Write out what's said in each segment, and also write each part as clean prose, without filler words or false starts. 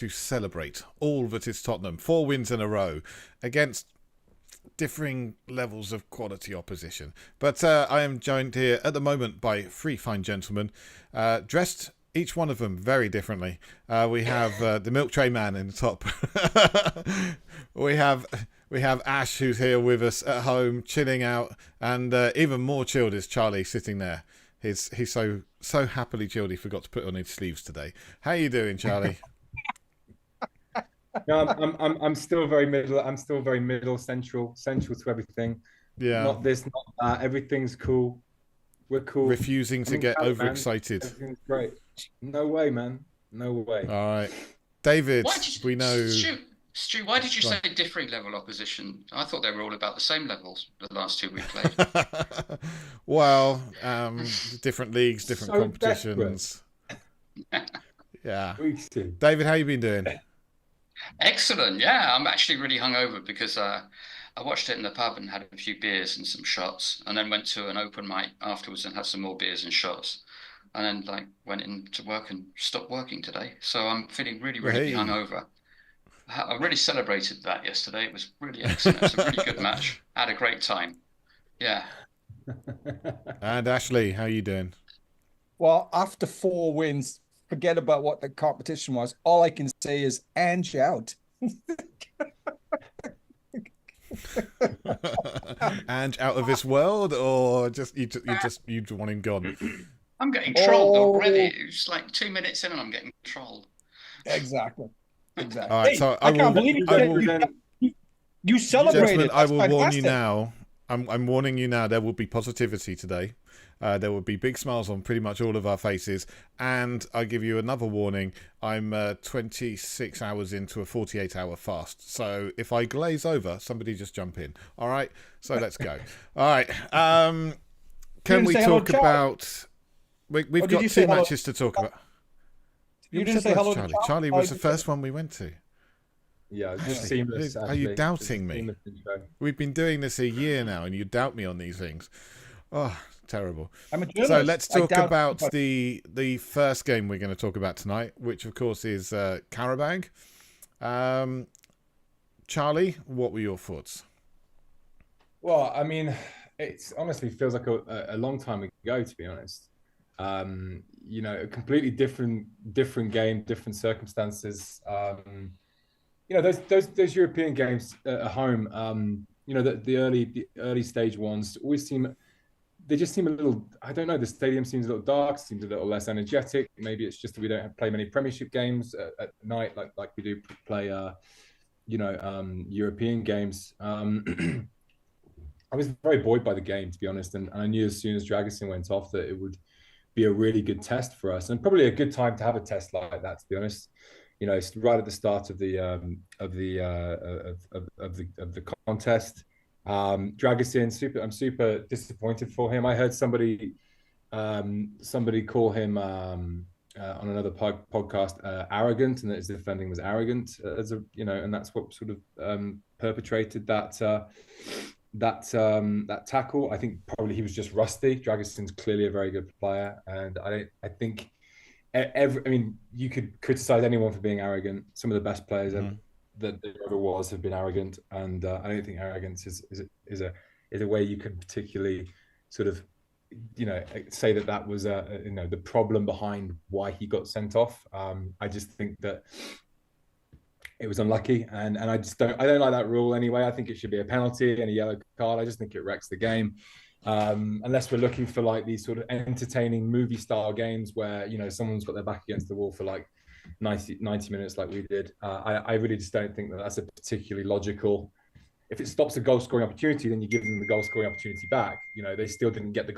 to celebrate all that is Tottenham. 4 wins in a row against differing levels of quality opposition. But I am joined here at the moment by 3 fine gentlemen, dressed each one of them very differently. We have the milk tray man in the top. we have Ash, who's here with us at home, chilling out, and even more chilled is Charlie sitting there. He's so happily chilled he forgot to put on his sleeves today. How you doing, Charlie? No, I'm still very middle. I'm still very middle, central to everything. Yeah. Not this, not that. Everything's cool. We're cool. Refusing to get overexcited. Everything's great. No way, man. No way. All right, David. We know. Stu, why did you say differing level opposition? I thought they were all about the same levels the last 2 we played. Well, different leagues, different competitions. Yeah. David, how you been doing? Excellent. Yeah, I'm actually really hungover because I watched it in the pub and had a few beers and some shots, and then went to an open mic afterwards and had some more beers and shots, and then went into work and stopped working today. So I'm feeling really hungover. I really celebrated that yesterday. It was really excellent. It was a really good match. I had a great time. Yeah. And Ashley, how you doing? Well, after 4 wins, forget about what the competition was. All I can say is Ange out. Ange out of this world, or just you want him gone? I'm getting trolled already. It's like 2 minutes in and I'm getting trolled. Exactly. All right, so I can't believe you celebrated. I will warn you now. I'm warning you now. There will be positivity today. There will be big smiles on pretty much all of our faces. And I give you another warning. I'm 26 hours into a 48-hour fast. So if I glaze over, somebody just jump in. All right? So let's go. All right. Can we talk about... We've got 2 matches to talk about. You didn't say hello to Charlie. Charlie was the first one we went to. Yeah, just seamless. Are you doubting me? We've been doing this a year now, and you doubt me on these things. Oh, terrible. So let's talk about the first game we're going to talk about tonight, which of course is Qarabag. Charlie, what were your thoughts? Well, I mean, it honestly feels like a long time ago, to be honest. You know, a completely different game, different circumstances. You know, those European games at home, you know, the early stage ones always seem a little, I don't know, the stadium seems a little dark, seems a little less energetic. Maybe it's just that we don't play many Premiership games at night like we do play, you know, European games. I was very buoyed by the game, to be honest, and I knew as soon as Dragusin went off that it would be a really good test for us, and probably a good time to have a test like that, to be honest. You know, it's right at the start of the contest. Dragusin, I'm super disappointed for him. I heard somebody call him on another podcast arrogant, and that his defending was arrogant as a, you know, and that's what sort of perpetrated that tackle. I think probably he was just rusty. Dragusin's clearly a very good player, and I think I mean, you could criticize anyone for being arrogant. Some of the best players that there ever was have been arrogant, and I don't think arrogance is a way you can particularly sort of, you know, say that was you know, the problem behind why he got sent off. I just think that it was unlucky, and I don't like that rule anyway. I think it should be a penalty and a yellow card. I just think it wrecks the game. Unless we're looking for like these sort of entertaining movie style games where, you know, someone's got their back against the wall for like 90 minutes like we did. I really just don't think that that's a particularly logical. If it stops a goal scoring opportunity, then you give them the goal scoring opportunity back. You know, they still didn't get the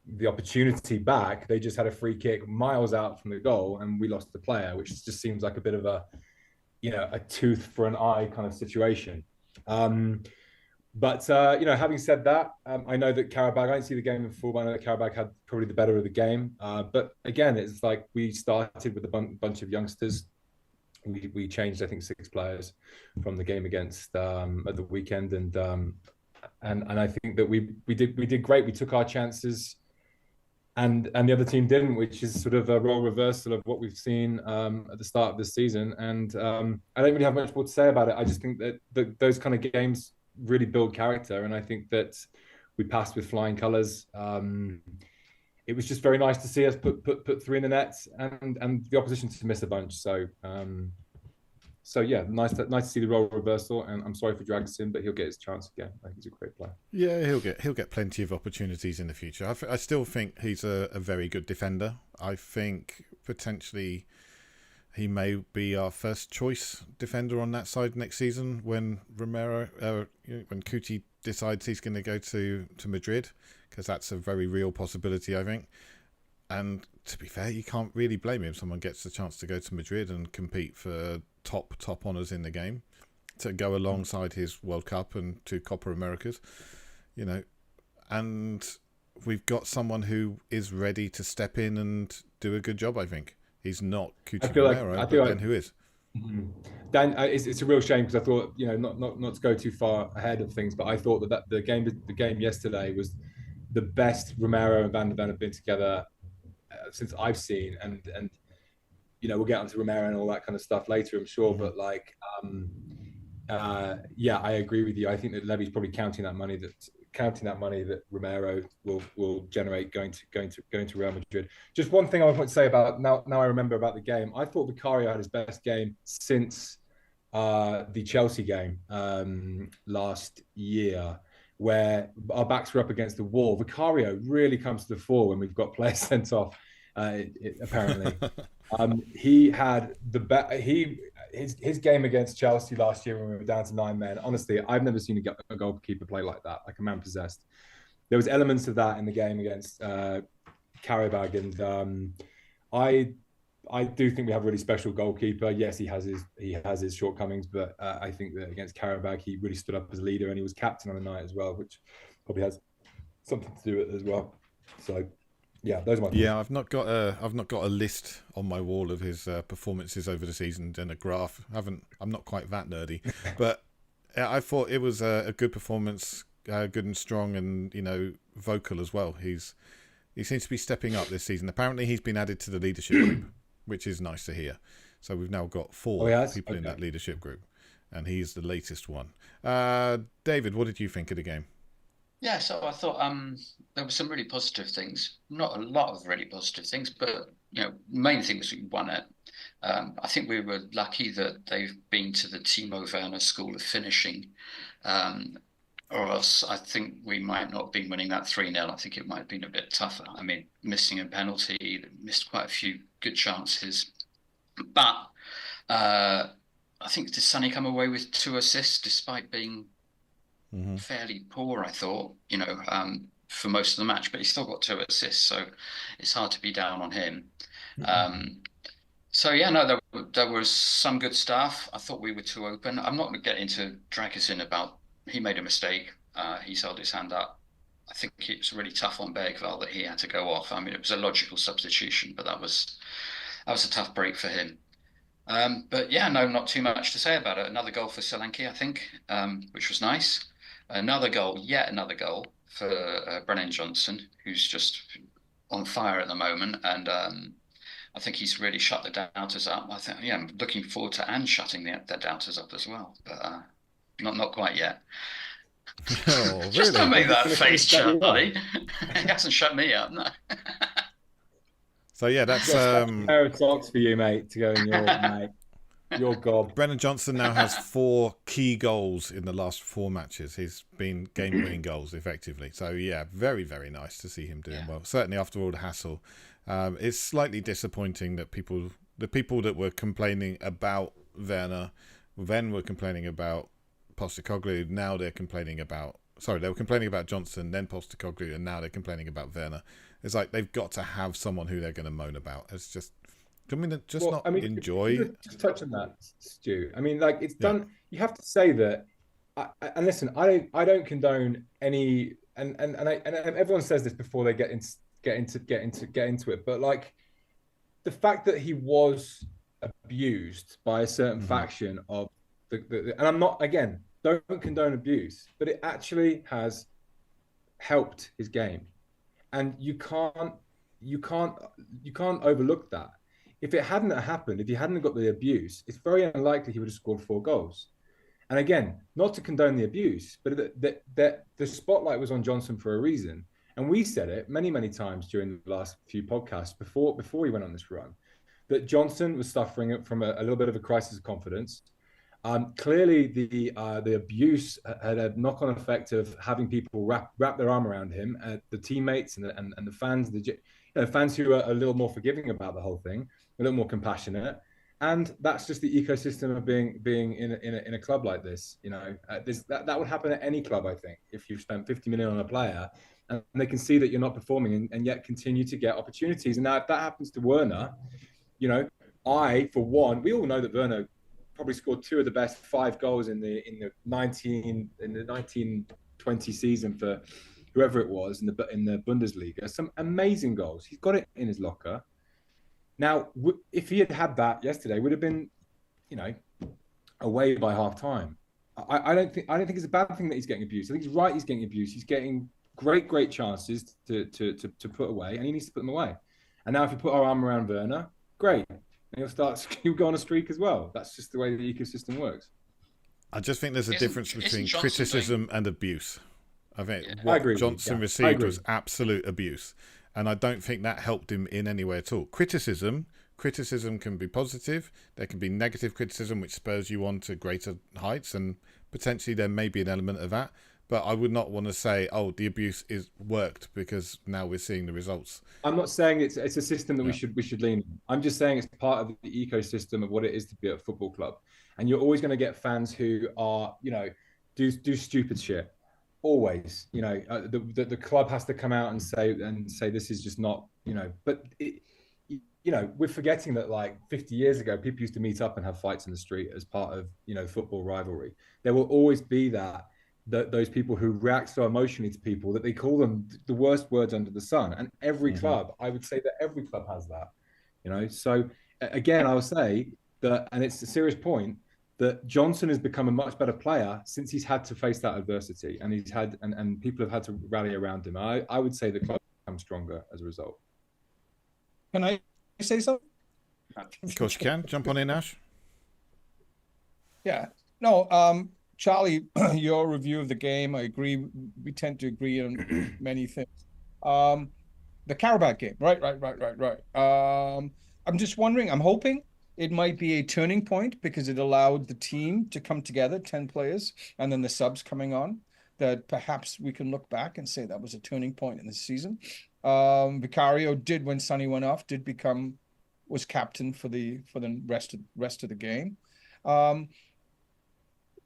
the opportunity back. They just had a free kick miles out from the goal, and we lost the player, which just seems like a bit of a, you know, a tooth for an eye kind of situation. But you know, having said that, I know that Qarabag, I didn't see the game in full, but I know that Qarabag had probably the better of the game. But again, it's like we started with a bunch of youngsters. We changed, I think, 6 players from the game against at the weekend, and I think that we did great. We took our chances. and the other team didn't, which is sort of a role reversal of what we've seen at the start of this season. And I don't really have much more to say about it. I just think that those kind of games really build character, and I think that we passed with flying colours. It was just very nice to see us put three in the nets, and the opposition to miss a bunch. So yeah, nice to see the role reversal, and I'm sorry for Dragusin, but he'll get his chance again. I think he's a great player. Yeah, he'll get plenty of opportunities in the future. I still think he's a very good defender. I think potentially he may be our first choice defender on that side next season when when Kuti decides he's going to go to Madrid, because that's a very real possibility, I think. And to be fair, you can't really blame him if someone gets the chance to go to Madrid and compete for top honours in the game, to go alongside his World Cup and 2 Copa Americas, and we've got someone who is ready to step in and do a good job. I think he's not Kuti Romero, but then who is? Dan, it's a real shame, because I thought, not to go too far ahead of things, but I thought that the game yesterday was the best Romero and Van der Ven have been together since I've seen, and we'll get onto Romero and all that kind of stuff later, I'm sure. But yeah, I agree with you. I think that Levy's probably counting that money that Romero will generate going to Real Madrid. Just one thing I want to say about now I remember about the game. I thought Vicario had his best game since the Chelsea game last year, where our backs were up against the wall. Vicario really comes to the fore when we've got players sent off. Apparently, he had his game against Chelsea last year when we were down to 9 men. Honestly, I've never seen a goalkeeper play like that, like a man possessed. There was elements of that in the game against Karabag, and I do think we have a really special goalkeeper. Yes, he has his shortcomings, but I think that against Karabag, he really stood up as a leader, and he was captain on the night as well, which probably has something to do with it as well. So, yeah, those are my thoughts. Yeah, I've not got a list on my wall of his performances over the season and a graph. I'm not quite that nerdy, but I thought it was a good performance, good and strong, and vocal as well. He seems to be stepping up this season. Apparently, he's been added to the leadership group, which is nice to hear. So we've now got 4 people in that leadership group, and he's the latest one. David, what did you think of the game? Yeah, so I thought there were some really positive things. Not a lot of really positive things, but the main thing was we won it. I think we were lucky that they've been to the Timo Werner school of finishing, or else I think we might not have been winning that 3-0. I think it might have been a bit tougher. I mean, missing a penalty, missed quite a few good chances. But I think, did Sonny come away with 2 assists despite being fairly poor, I thought, for most of the match, but he still got 2 assists, so it's hard to be down on him. So yeah, no, there was some good stuff. I thought we were too open. I'm not going to get into Dragusin about, he made a mistake. He's held his hand up. I think it was really tough on Bergvall that he had to go off. I mean, it was a logical substitution, but that was a tough break for him. But yeah, no, not too much to say about it. Another goal for Solanke, I think, which was nice. Yet another goal for Brennan Johnson, who's just on fire at the moment. And I think he's really shut the doubters up. I'm looking forward to Anne shutting the doubters up as well, but not quite yet. Oh, really? Just don't make that face, Charlie. He hasn't shut me up, no. So yeah, that's a pair of socks for you, mate, to go in your mate. Your gob. Brennan Johnson now has 4 key goals in the last 4 matches. He's been game-winning goals, effectively. So, yeah, very, very nice to see him doing well. Certainly after all the hassle. It's slightly disappointing that the people that were complaining about Werner, then were complaining about Postecoglou, now they're complaining about... Sorry, they were complaining about Johnson, then Postecoglou, and now they're complaining about Werner. It's like they've got to have someone who they're going to moan about. It's just... enjoy. Just touch on that, Stu. I mean, like, it's done. You have to say that. And listen, I don't condone any, and everyone says this before they get into it. But like, the fact that he was abused by a certain faction of and I'm not, again, don't condone abuse, but it actually has helped his game, and you can't you can't overlook that. If it hadn't happened, if he hadn't got the abuse, it's very unlikely he would have scored 4 goals. And again, not to condone the abuse, but the spotlight was on Johnson for a reason. And we said it many, many times during the last few podcasts before he went on this run, that Johnson was suffering from a little bit of a crisis of confidence. Clearly, the abuse had a knock-on effect of having people wrap their arm around him, the teammates and the fans, fans who are a little more forgiving about the whole thing, a little more compassionate. And that's just the ecosystem of being in a club like this. That would happen at any club, I think, if you've spent 50 million on a player and they can see that you're not performing and yet continue to get opportunities. And now if that happens to Werner, I, for one, we all know that Werner probably scored 2 of the best 5 goals in the 1920 season for whoever it was in the Bundesliga. Some amazing goals. He's got it in his locker. Now, if he had that yesterday, would have been, away by half time. I don't think it's a bad thing that he's getting abused. I think he's right. He's getting abused. He's getting great chances to put away, and he needs to put them away. And now, if you put our arm around Werner, great, and he'll go on a streak as well. That's just the way the ecosystem works. I just think there's a difference between criticism and abuse. I think I agree Johnson received was absolute abuse. And I don't think that helped him in any way at all. Criticism can be positive. There can be negative criticism, which spurs you on to greater heights. And potentially there may be an element of that. But I would not want to say, oh, the abuse is worked because now we're seeing the results. I'm not saying it's a system that we should lean on. I'm just saying it's part of the ecosystem of what it is to be at a football club. And you're always going to get fans who are, do stupid shit. Always, the club has to come out and say this is just not, but we're forgetting that like 50 years ago, people used to meet up and have fights in the street as part of, football rivalry. There will always be those people who react so emotionally to people that they call them the worst words under the sun. And every club, I would say that every club has that, So again, I will say that, and it's a serious point, that Johnson has become a much better player since he's had to face that adversity, and and people have had to rally around him. I would say the club becomes stronger as a result. Can I say something? Of course you can. Jump on in, Ash. Yeah. No, Charlie, your review of the game, I agree. We tend to agree on many things. The Carabao game, right. I'm just wondering, I'm hoping it might be a turning point because it allowed the team to come together, 10 players, and then the subs coming on, that perhaps we can look back and say that was a turning point in the season. Vicario did, when Sonny went off, was captain for the rest of the game.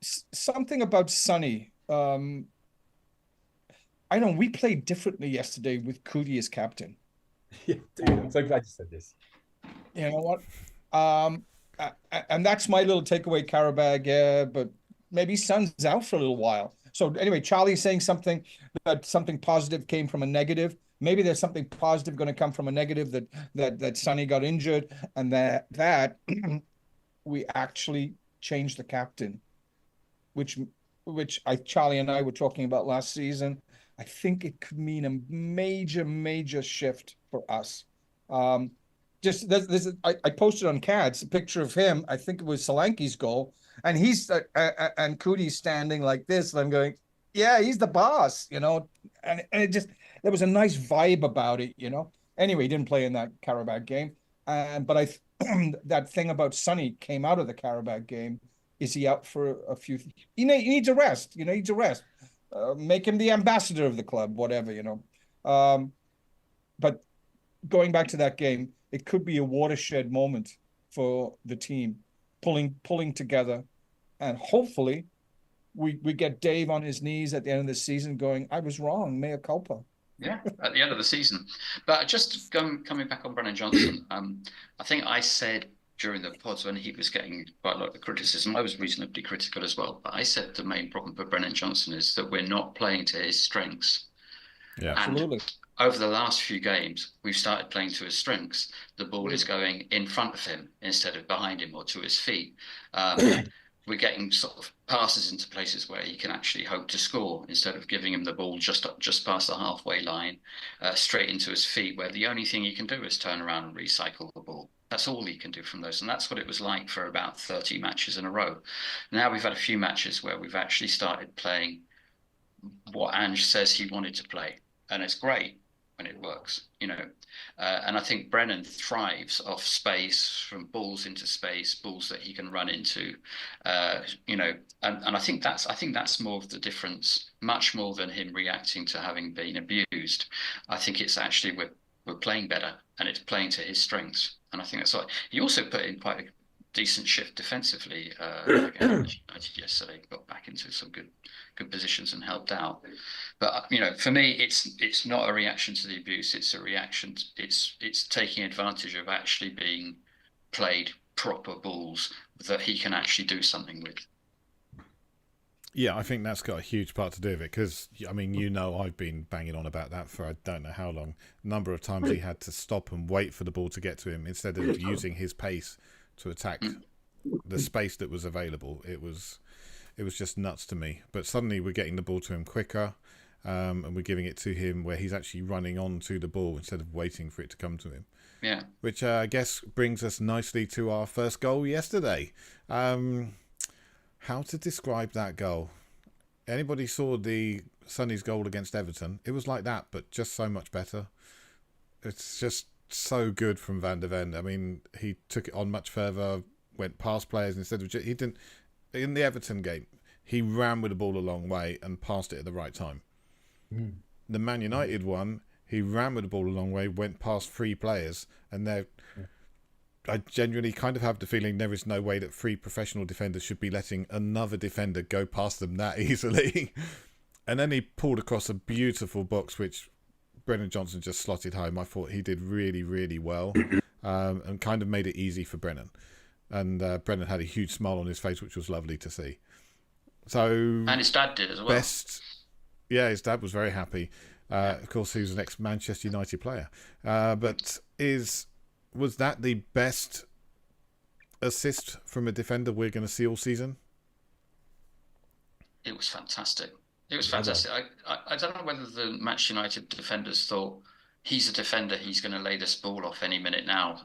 Something about Sonny. I know we played differently yesterday with Cootie as captain. Yeah, dude, I'm so glad you said this. You know what? And that's my little takeaway, Carabao. Yeah, but maybe Son's out for a little while. So anyway, Charlie's saying something positive came from a negative. Maybe there's something positive going to come from a negative that Sonny got injured, and that we actually changed the captain, which Charlie and I were talking about last season. I think it could mean a major shift for us. I posted on CADS a picture of him. I think it was Solanke's goal, and and Cootie's standing like this. And I'm going, yeah, he's the boss, And it just, there was a nice vibe about it, Anyway, he didn't play in that Carabao game, but that thing about Sonny came out of the Carabao game. Is he out for a few? He needs a rest. He needs a rest. Make him the ambassador of the club, whatever, But going back to that game, it could be a watershed moment for the team, pulling together, and hopefully we get Dave on his knees at the end of the season going, I was wrong, mea culpa. Yeah, at the end of the season. But just coming back on Brennan Johnson, I think I said during the pods when he was getting quite a lot of criticism, I was reasonably critical as well, but I said the main problem for Brennan Johnson is that we're not playing to his strengths. Yeah, and absolutely. Over the last few games, we've started playing to his strengths. The ball is going in front of him instead of behind him or to his feet. we're getting sort of passes into places where he can actually hope to score instead of giving him the ball just past the halfway line, straight into his feet, where the only thing he can do is turn around and recycle the ball. That's all he can do from those. And that's what it was like for about 30 matches in a row. Now we've had a few matches where we've actually started playing what Ange says he wanted to play. And it's great when it works, you know. And I think Brennan thrives off space, from balls into space, balls that he can run into, you know. And I think that's more of the difference, much more than him reacting to having been abused. I think it's actually we're playing better, and it's playing to his strengths. And I think that's what he also put in quite a decent shift defensively against United yesterday. Got back into some good positions and helped out. But you know, for me, it's not a reaction to the abuse. It's a reaction. It's taking advantage of actually being played proper balls that he can actually do something with. Yeah, I think that's got a huge part to do with it, because, I mean, you know, I've been banging on about that for I don't know how long. A number of times he had to stop and wait for the ball to get to him instead of using his pace to attack the space that was available. It was just nuts to me. But suddenly we're getting the ball to him quicker, and we're giving it to him where he's actually running on to the ball instead of waiting for it to come to him. Yeah. Which I guess brings us nicely to our first goal yesterday. How to describe that goal? Anybody saw the Sonny's goal against Everton? It was like that, but just so much better. It's just so good from Van der Ven. I mean, he took it on much further, went past players instead of... He didn't... In the Everton game, he ran with the ball a long way and passed it at the right time. The Man United one, he ran with the ball a long way, went past 3 players, and they're... I genuinely kind of have the feeling there is no way that 3 professional defenders should be letting another defender go past them that easily. And then he pulled across a beautiful box, which Brennan Johnson just slotted home. I thought he did really, really well, and kind of made it easy for Brennan. And Brennan had a huge smile on his face, which was lovely to see. So, and his dad did as well. Yeah, his dad was very happy. Of course, he was an ex-Manchester United player. Was that the best assist from a defender we're going to see all season? It was fantastic. It was fantastic. I don't know whether the Manchester United defenders thought he's a defender, he's going to lay this ball off any minute now.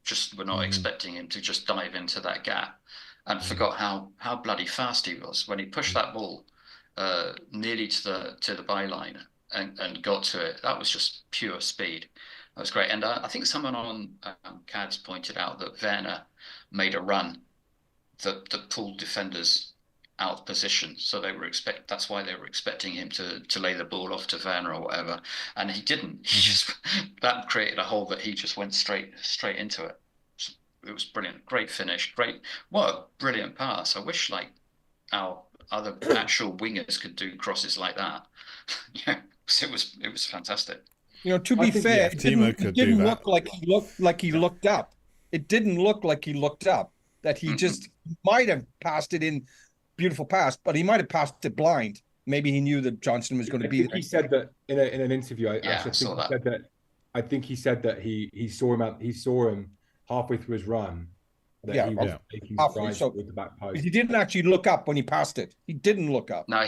Just we're not expecting him to just dive into that gap, and forgot how bloody fast he was when he pushed that ball nearly to the byline and got to it. That was just pure speed. That was great. And I think someone on CADS pointed out that Werner made a run that pulled defenders out of position. So that's why they were expecting him to lay the ball off to Werner or whatever. And he didn't. That created a hole that he just went straight into it. It was brilliant. Great finish. What a brilliant pass. I wish like our other actual wingers could do crosses like that. Yeah, it was fantastic. You know, to be fair, it didn't look like he looked up. It didn't look like he looked up. That he just might have passed it in, beautiful pass, but he might have passed it blind. Maybe he knew that Johnson was going to be there. He said that in an interview. I think he said that he saw him He saw him halfway through his run. He was making strides with the back post. He didn't actually look up when he passed it. He didn't look up. No,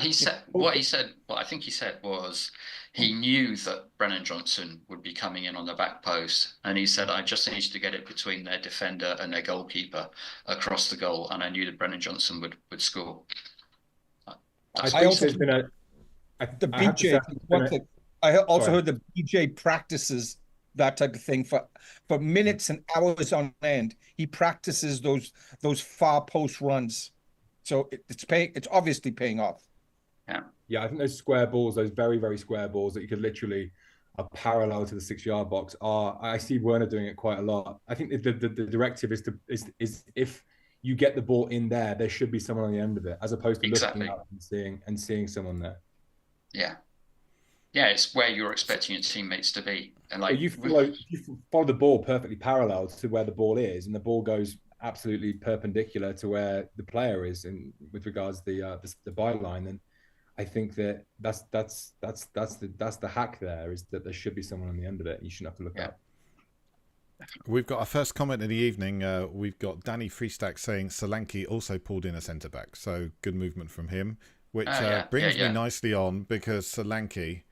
what I think he said was he knew that Brennan Johnson would be coming in on the back post, and he said, I just needed to get it between their defender and their goalkeeper across the goal, and I knew that Brennan Johnson would score. I also heard the BJ practices that type of thing for minutes and hours on end. He practices those far post runs, so it's obviously paying off. Yeah, I think those square balls, those very, very square balls that you could literally are parallel to the 6-yard box. I see Werner doing it quite a lot. I think the directive is if you get the ball in there should be someone on the end of it, as opposed to looking up and seeing someone there. Yeah. Yeah, it's where you're expecting your teammates to be. And like you follow the ball perfectly parallel to where the ball is, and the ball goes absolutely perpendicular to where the player is with regards to the byline. And I think that's the hack there, is that there should be someone on the end of it. You shouldn't have to look up. We've got our first comment of the evening. We've got Danny Freestack saying Solanke also pulled in a centre back, so good movement from him, which brings me nicely on because Solanke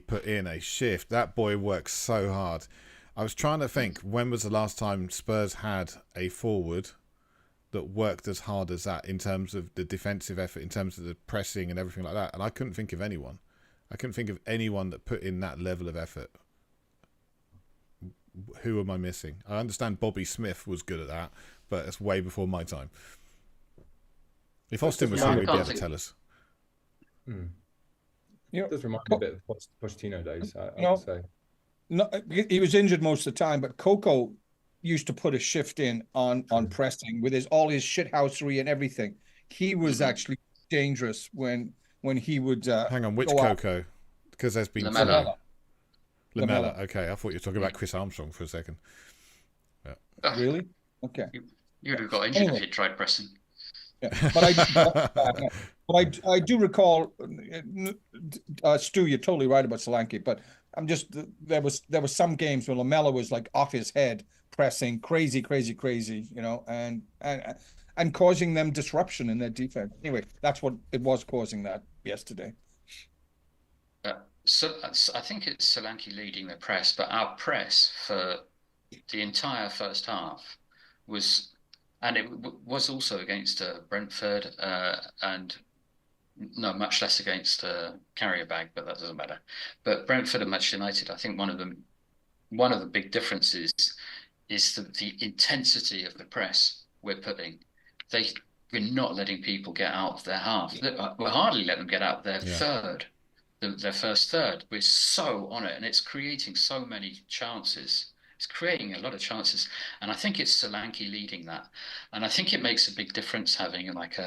put in a shift. That boy works so hard. I was trying to think, when was the last time Spurs had a forward that worked as hard as that in terms of the defensive effort, in terms of the pressing and everything like that, and I couldn't think of anyone. I couldn't think of anyone that put in that level of effort. Who am I missing? I understand Bobby Smith was good at that, but it's way before my time. If Austin was here, he'd be able to tell us. It does remind me a bit of Pochettino days, I would say. No, he was injured most of the time, but Coco used to put a shift in on pressing with all his shithousery and everything. He was actually dangerous when he would. Hang on, which Coco? Because there's been Lamella. Okay, I thought you were talking about Chris Armstrong for a second. Yeah. Really? Okay. You would have got injured if you tried pressing. Yeah, but I do recall, Stu, you're totally right about Solanke, but I'm just, there was some games where Lamella was like off his head, pressing crazy, and causing them disruption in their defense. Anyway, that's what it was causing that yesterday. So I think it's Solanke leading the press, but our press for the entire first half was, and it was also against Brentford, and no, much less against Carrier-Bag, but that doesn't matter. But Brentford and Manchester United, I think one of the big differences is the intensity of the press we're putting. We're not letting people get out of their half. We're hardly letting them get out of their third. Their first third. We're so on it, and it's creating so many chances. It's creating a lot of chances, and I think it's Solanke leading that. And I think it makes a big difference having like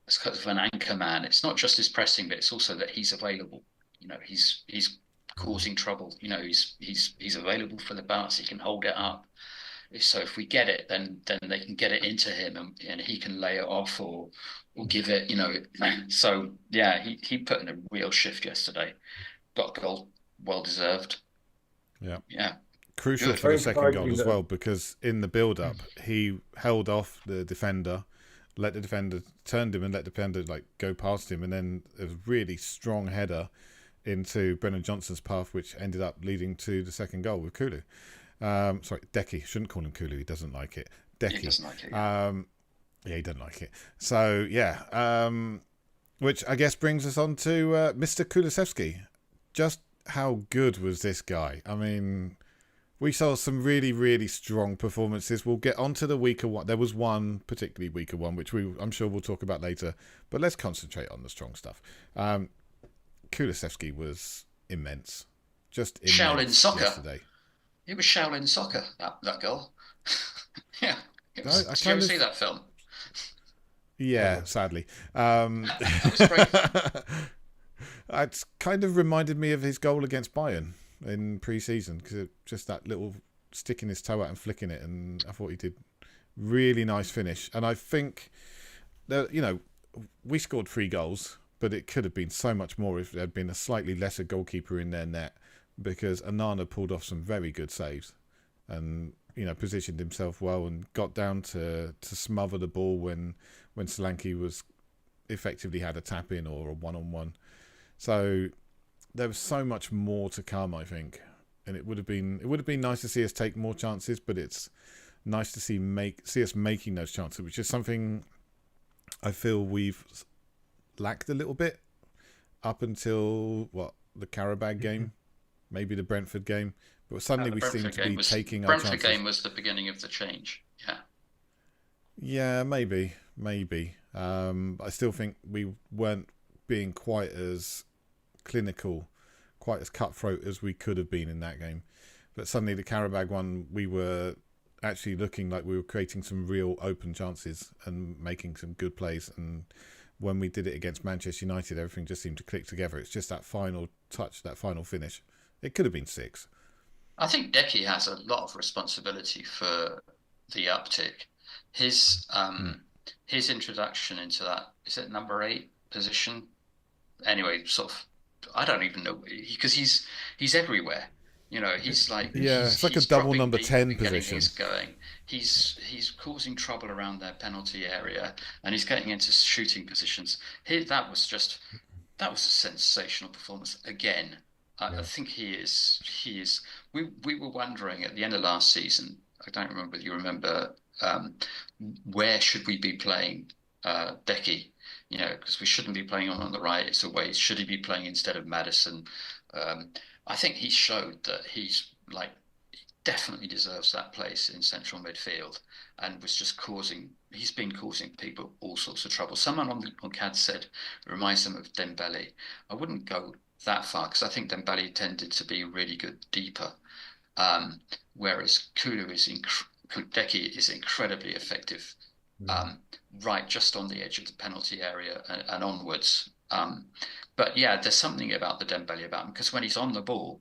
it's kind of an anchor man. It's not just his pressing, but it's also that he's available. He's causing trouble. He's available for the bounce. He can hold it up. So if we get it, then they can get it into him, and he can lay it off or give it, So yeah, he put in a real shift yesterday. Got a goal, well deserved. Yeah. Crucial for the second goal as well, because in the build-up he held off the defender, let the defender turned him and let the defender go past him, and then a really strong header into Brennan Johnson's path, which ended up leading to the second goal with Kulu. Sorry, Decky. Shouldn't call him Kulu. He doesn't like it. Decky. He doesn't like it. Yeah, he doesn't like it. So, yeah. Which I guess brings us on to Mr. Kulusevski. Just how good was this guy? I mean, we saw some really, really strong performances. We'll get onto the weaker one. There was one particularly weaker one, which I'm sure we'll talk about later. But let's concentrate on the strong stuff. Kulusevski was immense. Just immense Shaolin soccer. Yesterday. It was Shaolin soccer, that goal. Yeah. Did you ever see that film? Yeah, sadly. That was great. It's kind of reminded me of his goal against Bayern in pre-season, because just that little sticking his toe out and flicking it, and I thought he did really nice finish. And I think that, we scored 3 goals, but it could have been so much more if there had been a slightly lesser goalkeeper in their net, because Onana pulled off some very good saves and positioned himself well and got down to smother the ball when Solanke was effectively had a tap in or a one-on-one. So there was so much more to come, I think, and it would have been nice to see us take more chances, but it's nice to see us making those chances, which is something I feel we've lacked a little bit up until the Carabag game. Maybe the Brentford game, but suddenly we seem to be taking our chances. Brentford game was the beginning of the change. Yeah. Yeah, maybe. I still think we weren't being quite as clinical, quite as cutthroat as we could have been in that game. But suddenly the Carabag one, we were actually looking like we were creating some real open chances and making some good plays. And when we did it against Manchester United, everything just seemed to click together. It's just that final touch, that final finish. It could have been 6. I think Decky has a lot of responsibility for the uptick. His introduction into that, is it number 8 position? Anyway, sort of, I don't even know, because he's everywhere. You know, he's like it's like a he's double dropping number deep 10 and getting position. things going. He's causing trouble around their penalty area, and he's getting into shooting positions. That was a sensational performance again. I think he is. We were wondering at the end of last season. I don't remember whether you remember, where should we be playing Decky? You know, because we shouldn't be playing on the right. It's away. Should he be playing instead of Maddison? I think he showed that he's like definitely deserves that place in central midfield, and was just he's been causing people all sorts of trouble. Someone on CADS said it reminds them of Dembele. I wouldn't go that far, because I think Dembele tended to be really good deeper, whereas Kudeki is incredibly effective, right just on the edge of the penalty area and onwards. But yeah, there's something about the Dembele about him, because when he's on the ball,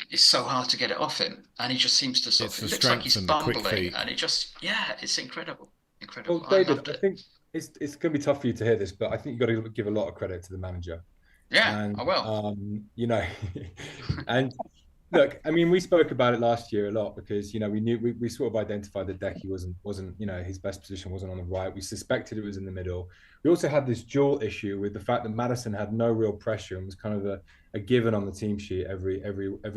it's so hard to get it off him, and he just seems to it looks like he's fumbling, and it's incredible. Well, David, I think it's going to be tough for you to hear this, but I think you've got to give a lot of credit to the manager. Yeah, and, I will. You know, and look, I mean, we spoke about it last year a lot, because, you know, we sort of identified that Decky wasn't, you know, his best position wasn't on the right. We suspected it was in the middle. We also had this dual issue with the fact that Maddison had no real pressure and was kind of a given on the team sheet every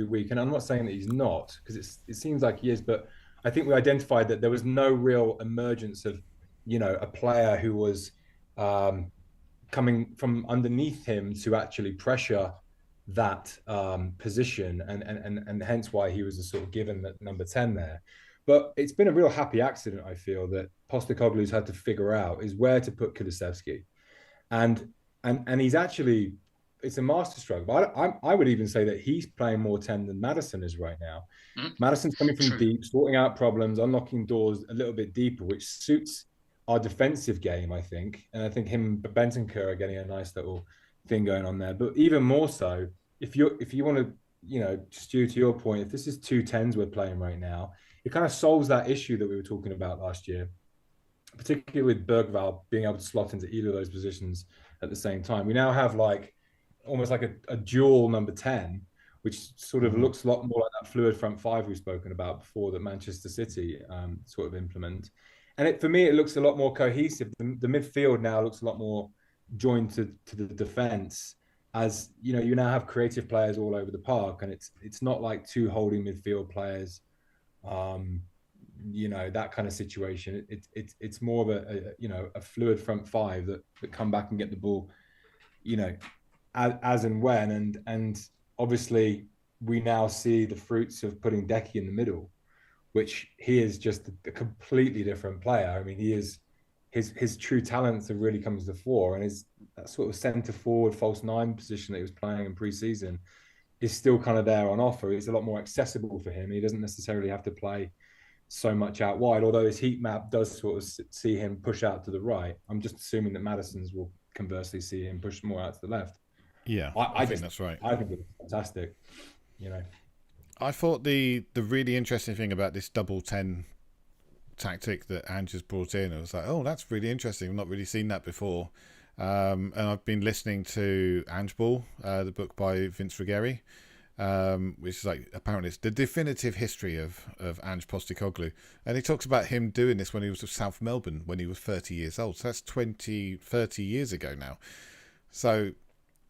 week. And I'm not saying that he's not, because it seems like he is, but I think we identified that there was no real emergence of, you know, a player who was coming from underneath him to actually pressure that position, and hence why he was a sort of given that number 10 there. But it's been a real happy accident, I feel, that Postecoglou's had to figure out is where to put Kulusevski, and he's actually, it's a masterstroke. But I would even say that he's playing more 10 than Maddison is right now. Maddison's coming from deep, sorting out problems, unlocking doors a little bit deeper, which suits our defensive game, I think. And I think him and Bentancur are getting a nice little thing going on there. But even more so, if you want to, you know, Stu, to your point, if this is 2 10s we're playing right now, it kind of solves that issue that we were talking about last year, particularly with Bergvall being able to slot into either of those positions at the same time. We now have like almost like a dual number 10, which sort of looks a lot more like that fluid front five we've spoken about before that Manchester City sort of implement. And for me, it looks a lot more cohesive. The midfield now looks a lot more joined to the defense, as you know, you now have creative players all over the park, and it's not like 2 holding midfield players, you know, that kind of situation. It's more of a fluid front five that come back and get the ball, you know, as and when, and obviously we now see the fruits of putting Decky in the middle, which he is just a completely different player. I mean, he is his true talents have really come to the fore, and his that sort of centre forward false 9 position that he was playing in pre-season is still kind of there on offer. It's a lot more accessible for him. He doesn't necessarily have to play so much out wide, although his heat map does sort of see him push out to the right. I'm just assuming that Maddison's will conversely see him push more out to the left. Yeah, I think that's right. I think it's fantastic, you know. I thought the really interesting thing about this double 10 tactic that Ange has brought in, I was like, oh, that's really interesting. I've not really seen that before. And I've been listening to Ange Ball, the book by Vince Ruggeri, which is like, apparently it's the definitive history of Ange Postecoglou. And he talks about him doing this when he was with South Melbourne when he was 30 years old. So that's 30 years ago now. So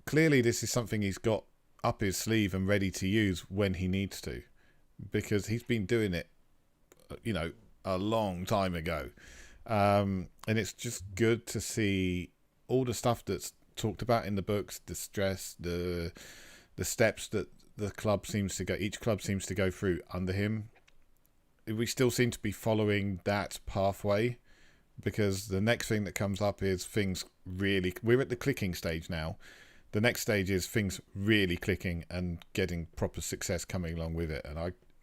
clearly this is something he's got up his sleeve and ready to use when he needs to, because he's been doing it, you know, a long time ago. And it's just good to see all the stuff that's talked about in the books, the stress, the steps that each club seems to go through under him. We still seem to be following that pathway, because the next thing that comes up is we're at the clicking stage now. The next stage is things really clicking and getting proper success coming along with it, and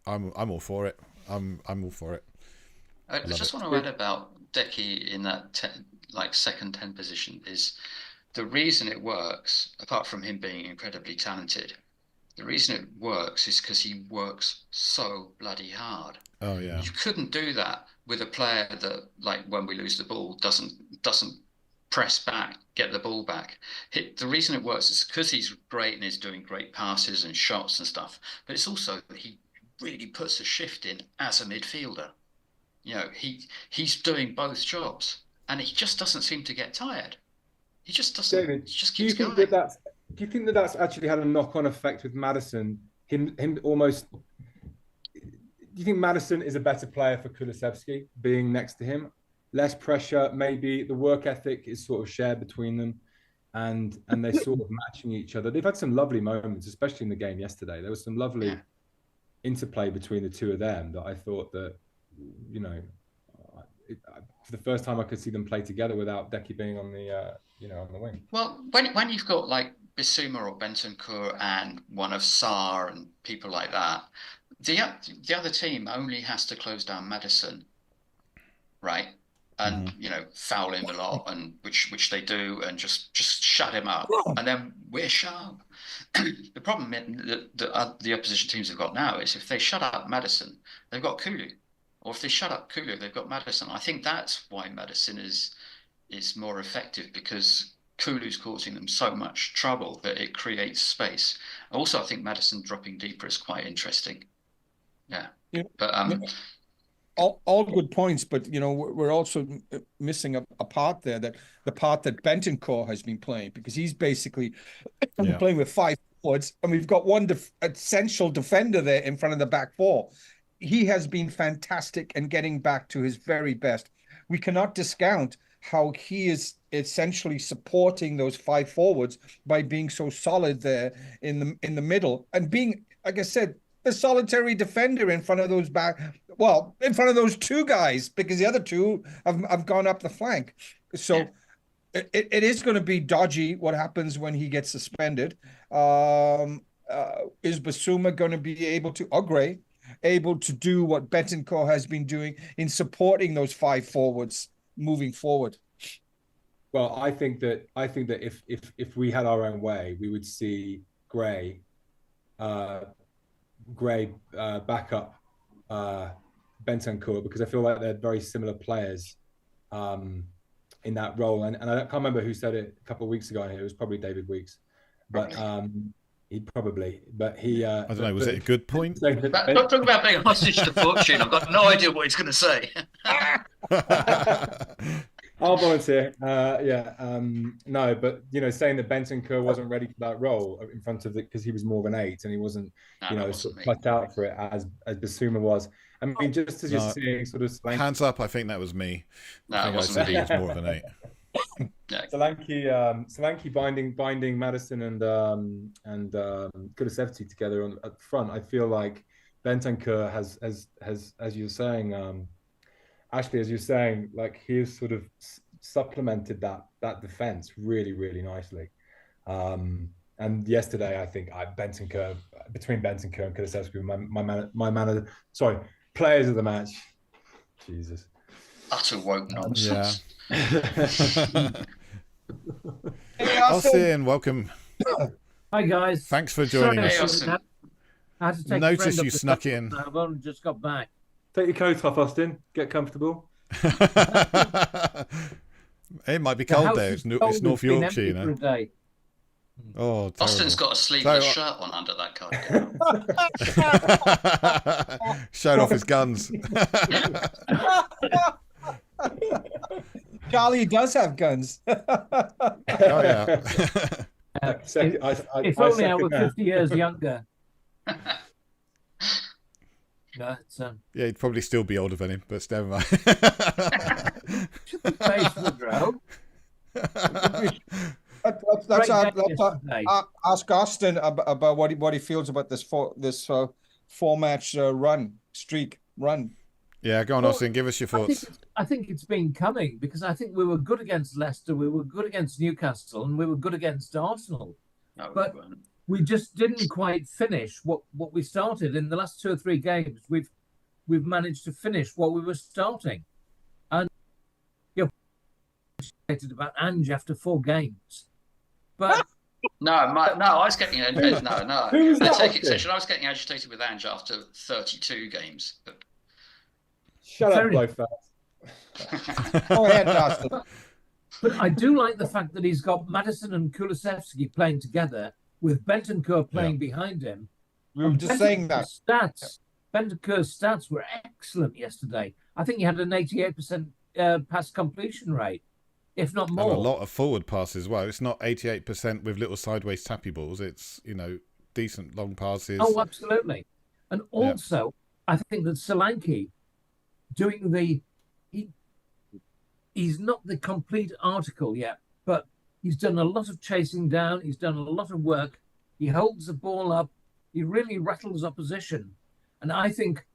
I'm all for it. I'm all for it. I just want to add about Decky in that second 10 position is the reason it works, apart from him being incredibly talented, the reason it works is because he works so bloody hard. Oh yeah. You couldn't do that with a player that, like, when we lose the ball, doesn't press back, get the ball back. The reason it works is because he's great and he's doing great passes and shots and stuff, but it's also that he really puts a shift in as a midfielder. You know, he's doing both jobs, and he just doesn't seem to get tired. He just doesn't. David, he just keeps going. Do you think that that's actually had a knock-on effect with Maddison? Him almost. Do you think Maddison is a better player for Kulusevski being next to him? Less pressure, maybe the work ethic is sort of shared between them, and they're sort of matching each other. They've had some lovely moments, especially in the game yesterday. There was some lovely interplay between the two of them that I thought that, you know, for the first time I could see them play together without Decky being on the on the wing. Well, when you've got like Bissouma or Bentancur and one of Sarr and people like that, the other team only has to close down Maddison, right? And you know, foul him a lot, and which they do, and just shut him up, and then we're sharp. The problem that the opposition teams have got now is if they shut up Maddison, they've got Kulu, or if they shut up Kulu, they've got Maddison. I think that's why Maddison is more effective, because Kulu's causing them so much trouble that it creates space. Also, I think Maddison dropping deeper is quite interesting. Yeah. But all good points, but you know, we're also missing a part there, that the part that Bentancur has been playing, because he's basically playing with 5 forwards, and we've got one essential defender there in front of the back four. He has been fantastic and getting back to his very best. We cannot discount how he is essentially supporting those 5 forwards by being so solid there in the middle, and being, like I said, a solitary defender in front of those in front of those 2 guys, because the other 2 have gone up the flank. So it is going to be dodgy what happens when he gets suspended. Is Bissouma going to be able to do what Bentancur has been doing in supporting those 5 forwards moving forward? Well, I think that if we had our own way, we would see Gray back up Bentancur, because I feel like they're very similar players in that role. And I can't remember who said it a couple of weeks ago. It was probably David Weeks, but he I don't know. Was it a good point? Don't talk about being a hostage to fortune. I've got no idea what he's going to say. I'll volunteer. No, but you know, saying that Bentancur wasn't ready for that role in front of because he was more of an 8 and he wasn't, sort of cut out for it as Bissouma was. I mean, just as you're seeing, sort of hands up. I think that was me. No, I said he was more of an 8. Solanke binding Maddison and Kulusevski together at front. I feel like Bentancur has as you're saying, Ashley, as you're saying, like he's sort of supplemented that defense really, really nicely. And yesterday, I think between Bentancur and Kulusevski, players of the match. Jesus. Utter woke nonsense. Yeah. Hey, Austin, welcome. Hi guys. Thanks for joining us. Hey, I had to take Notice you snuck in. I've only just got back. Take your coat off, Austin. Get comfortable. It might be cold there. It's North Yorkshire, you know. Oh, terrible. Austin's got a sleeveless shirt on under that coat. Showed off his guns. Charlie does have guns. Oh yeah. If only I were 50 years younger. No, yeah, he'd probably still be older than him, but never mind. Face Woodrow. Let's ask Austin about what he feels about this 4-match run. Yeah, go on, Austin. Give us your thoughts. I think it's been coming, because I think we were good against Leicester, we were good against Newcastle, and we were good against Arsenal. No, but we just didn't quite finish what we started in the last 2 or 3 games. We've managed to finish what we were starting, and about Ange after 4 games, but no, I was getting I take exception. I was getting agitated with Ange after 32 games. But... Shut up, Blowfast. Go ahead, Austin. But I do like the fact that he's got Maddison and Kulusevski playing together with Bentancur playing behind him. We were just saying that. Bentancur's stats were excellent yesterday. I think he had an 88% pass completion rate, if not more. And a lot of forward passes as well. It's not 88% with little sideways tappy balls. It's, decent long passes. Oh, absolutely. And also, I think that Solanke doing he's not the complete article yet, but he's done a lot of chasing down. He's done a lot of work. He holds the ball up. He really rattles opposition. And I think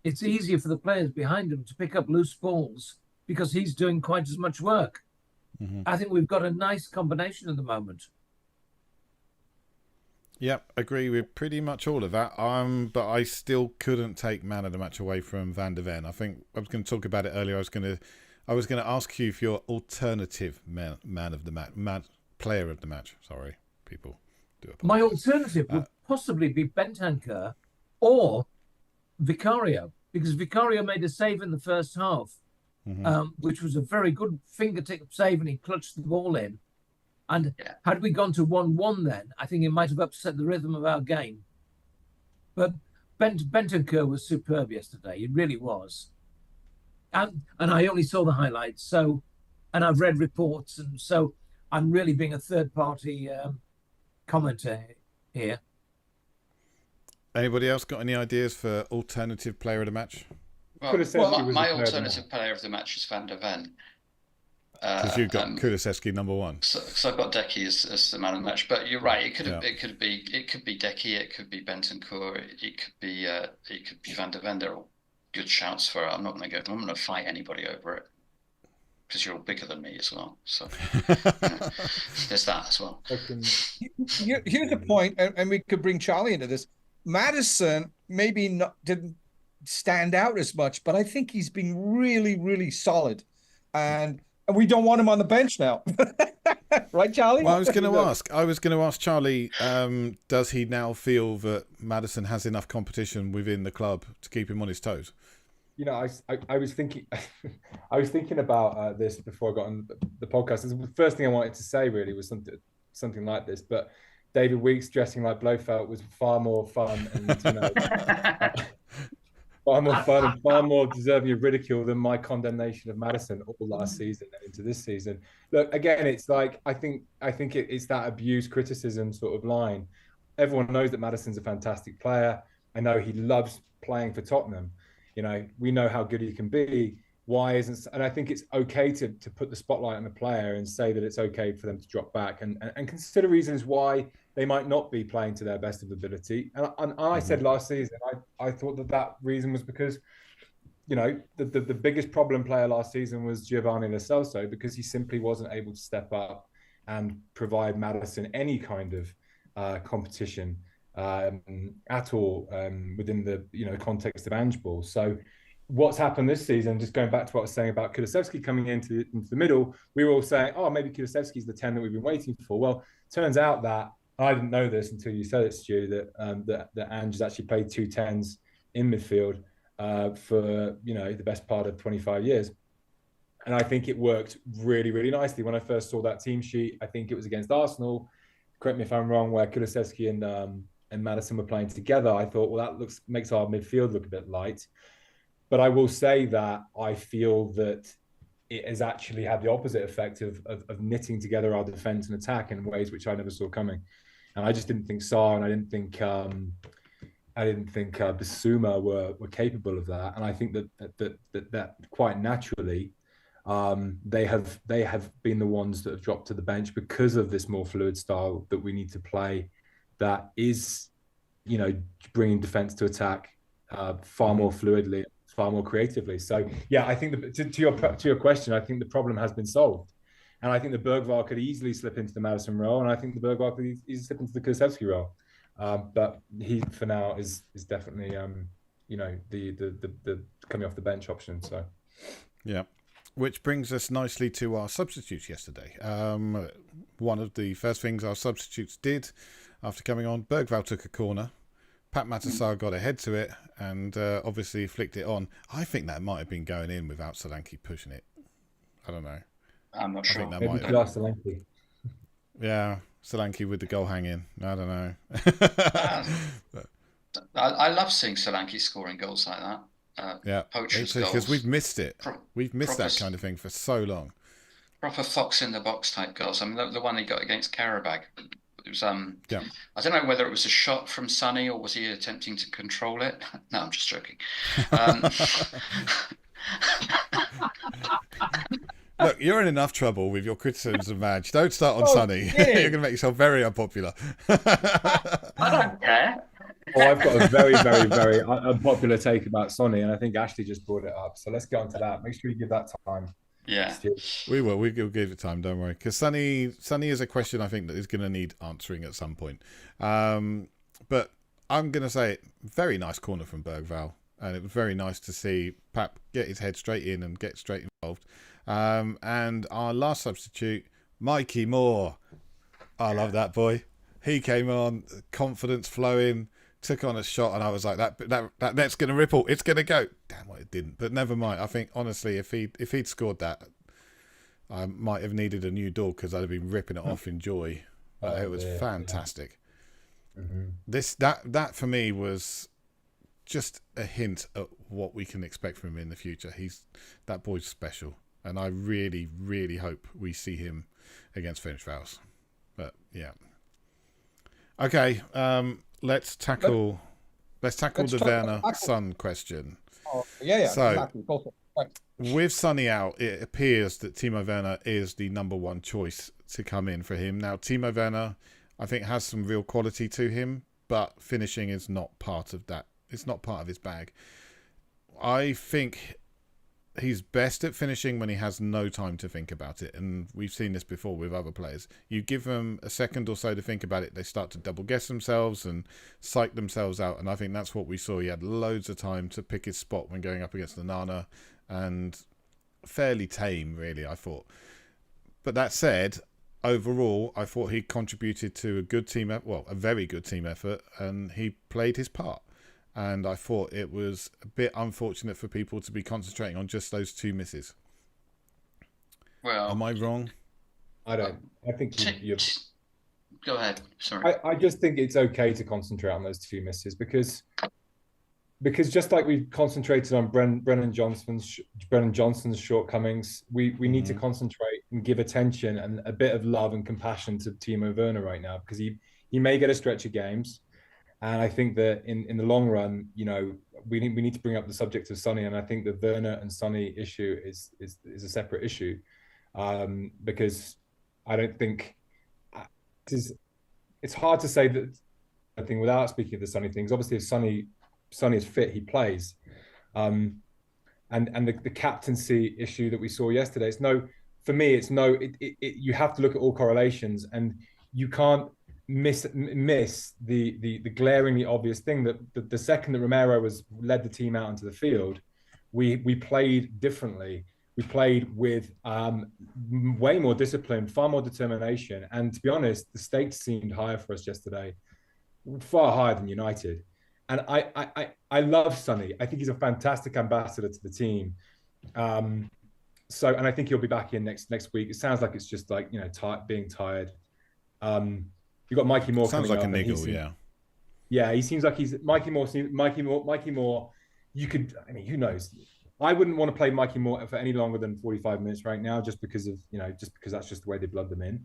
it's easier for the players behind him to pick up loose balls because he's doing quite as much work. Mm-hmm. I think we've got a nice combination at the moment. Yep, agree with pretty much all of that. But I still couldn't take man of the match away from Van der Ven. I think I was going to talk about it earlier. I was going to ask you for your alternative man of the match, player of the match. Sorry, people. My alternative would possibly be Bentancur or Vicario, because Vicario made a save in the first half, which was a very good fingertip save, and he clutched the ball in. And had we gone to 1-1 then, I think it might have upset the rhythm of our game. But Bentancur was superb yesterday. It really was. And I only saw the highlights, and I've read reports, and so I'm really being a third-party commenter here. Anybody else got any ideas for alternative player of the match? Well, my alternative player of the match is Van der Ven. Because you've got Kulusevski number one. So I've got Decky as the man of the match. But you're right. It could be Decky. It could be Bentancur. It could be Van der Ven. They're all good shouts for it. I'm not going to fight anybody over it because you're all bigger than me as well. So there's that as well. Here's the point, and we could bring Charlie into this. Maddison didn't stand out as much, but I think he's been really, really solid, and we don't want him on the bench now, right, Charlie? Well, I was going to ask Charlie, does he now feel that Maddison has enough competition within the club to keep him on his toes? I was thinking, about this before I got on the podcast. The first thing I wanted to say really was something like this, but David Weeks dressing like Blofeld was far more fun and far more fun and far more deserving of ridicule than my condemnation of Maddison all last season and into this season. Look, again, it's like I think it's that abuse criticism sort of line. Everyone knows that Maddison's a fantastic player. I know he loves playing for Tottenham. We know how good he can be. Why isn't? And I think it's okay to put the spotlight on a player and say that it's okay for them to drop back and consider reasons why they might not be playing to their best of ability. And I said last season, I thought that reason was because, the biggest problem player last season was Giovanni Lo Celso, because he simply wasn't able to step up and provide Maddison any kind of competition at all within the context of Ange Ball. So what's happened this season, just going back to what I was saying about Kulusevski coming into the middle, we were all saying, oh, maybe Kulusevski's the 10 that we've been waiting for. Well, turns out that, I didn't know this until you said it, Stu, that Ange has actually played 2 10s in midfield for the best part of 25 years. And I think it worked really, really nicely. When I first saw that team sheet, I think it was against Arsenal, correct me if I'm wrong, where Kulusevski and Maddison were playing together. I thought, well, that makes our midfield look a bit light. But I will say that I feel that it has actually had the opposite effect of knitting together our defence and attack in ways which I never saw coming. And I just didn't think Sarr and I didn't think Bissouma were capable of that. And I think that quite naturally, they have been the ones that have dropped to the bench because of this more fluid style that we need to play. That is, bringing defence to attack far more fluidly, far more creatively. So yeah, I think to your question, I think the problem has been solved. And I think the Bergvall could easily slip into the Maddison role, and I think the Bergvall could easily slip into the Kulusevski role. But he, for now, is definitely the coming off the bench option. So yeah, which brings us nicely to our substitutes yesterday. One of the first things our substitutes did after coming on, Bergvall took a corner. Pat Matasar got ahead to it and obviously flicked it on. I think that might have been going in without Solanke pushing it. I don't know. I'm not sure. think that Maybe might to ask Solanke. Yeah, Solanke with the goal hanging. I don't know. I love seeing Solanke scoring goals like that. Yeah, Poachers because goals. we've missed it. We've missed proper, that kind of thing for so long. Proper fox in the box type goals. I mean, the one he got against Karabag. It was Yeah. I don't know whether it was a shot from Sonny or was he attempting to control it. No, I'm just joking. Look, you're in enough trouble with your criticisms of Madge. Don't start on Oh, Sonny. yeah. You're going to make yourself very unpopular. I don't care. Oh, I've got a very, very, very unpopular take about Sonny, and I think Ashley just brought it up. So let's get on to that. Make sure you give that time. Yeah. We will. We'll give it time. Don't worry. Because Sonny is a question I think that is going to need answering at some point. But I'm going to say very nice corner from Bergvall. And it was very nice to see Pap get his head straight in and get straight involved. And our last substitute, Mikey Moore. I love that boy. He came on, confidence flowing, took on a shot, and I was like, that net's going to ripple. It's going to go. Damn, well, it didn't. But never mind. I think, honestly, if he'd scored that, I might have needed a new door because I'd have been ripping it off in joy. It was fantastic. Yeah. Mm-hmm. That for me was just a hint at what we can expect from him in the future. That boy's special, and I really, really hope we see him against Ferencváros. But yeah, okay. Let's tackle the Werner Son question. Oh, yeah. So, exactly. Right. with Sonny out, it appears that Timo Werner is the number one choice to come in for him. Now, Timo Werner, I think, has some real quality to him, but finishing is not part of that. It's not part of his bag. I think he's best at finishing when he has no time to think about it. And we've seen this before with other players. You give them a second or so to think about it, they start to double guess themselves and psych themselves out. And I think that's what we saw. He had loads of time to pick his spot when going up against the Nana, and fairly tame, really, I thought. But that said, overall, I thought he contributed to a very good team effort, and he played his part. And I thought it was a bit unfortunate for people to be concentrating on just those two misses. Well, am I wrong? I don't. I think you're. Go ahead. Sorry. I just think it's okay to concentrate on those two misses because just like we concentrated on Brennan Johnson's shortcomings, we need to concentrate and give attention and a bit of love and compassion to Timo Werner right now, because he may get a stretch of games. And I think that in the long run, we need to bring up the subject of Sonny, and I think the Werner and Sonny issue is a separate issue, because I don't think it's hard to say that. I think without speaking of the Sonny things, obviously if Sonny is fit, he plays, and the captaincy issue that we saw yesterday. You have to look at all correlations, and you can't miss the glaringly obvious thing that the second that Romero led the team out onto the field, we played differently. We played with way more discipline, far more determination, and to be honest, the stakes seemed higher for us yesterday, far higher than United. And I love Sonny. I think he's a fantastic ambassador to the team. And I think he'll be back in next week. It sounds like it's just like being tired. You've got Mikey Moore. Sounds coming like up, a niggle, yeah. Yeah, he seems like he's Mikey Moore. You could, who knows? I wouldn't want to play Mikey Moore for any longer than 45 minutes right now, just because that's just the way they blood them in.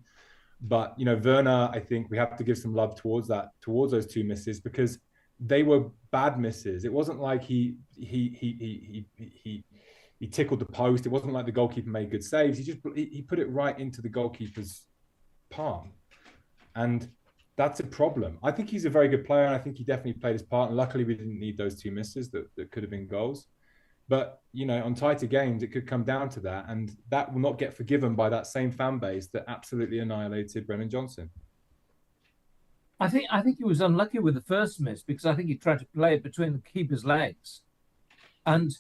But Werner, I think we have to give some love towards those two misses, because they were bad misses. It wasn't like he tickled the post. It wasn't like the goalkeeper made good saves. He put it right into the goalkeeper's palm. And that's a problem. I think he's a very good player, and I think he definitely played his part. And luckily, we didn't need those two misses that could have been goals. But, on tighter games, it could come down to that. And that will not get forgiven by that same fan base that absolutely annihilated Brennan Johnson. I think he was unlucky with the first miss, because I think he tried to play it between the keeper's legs. And,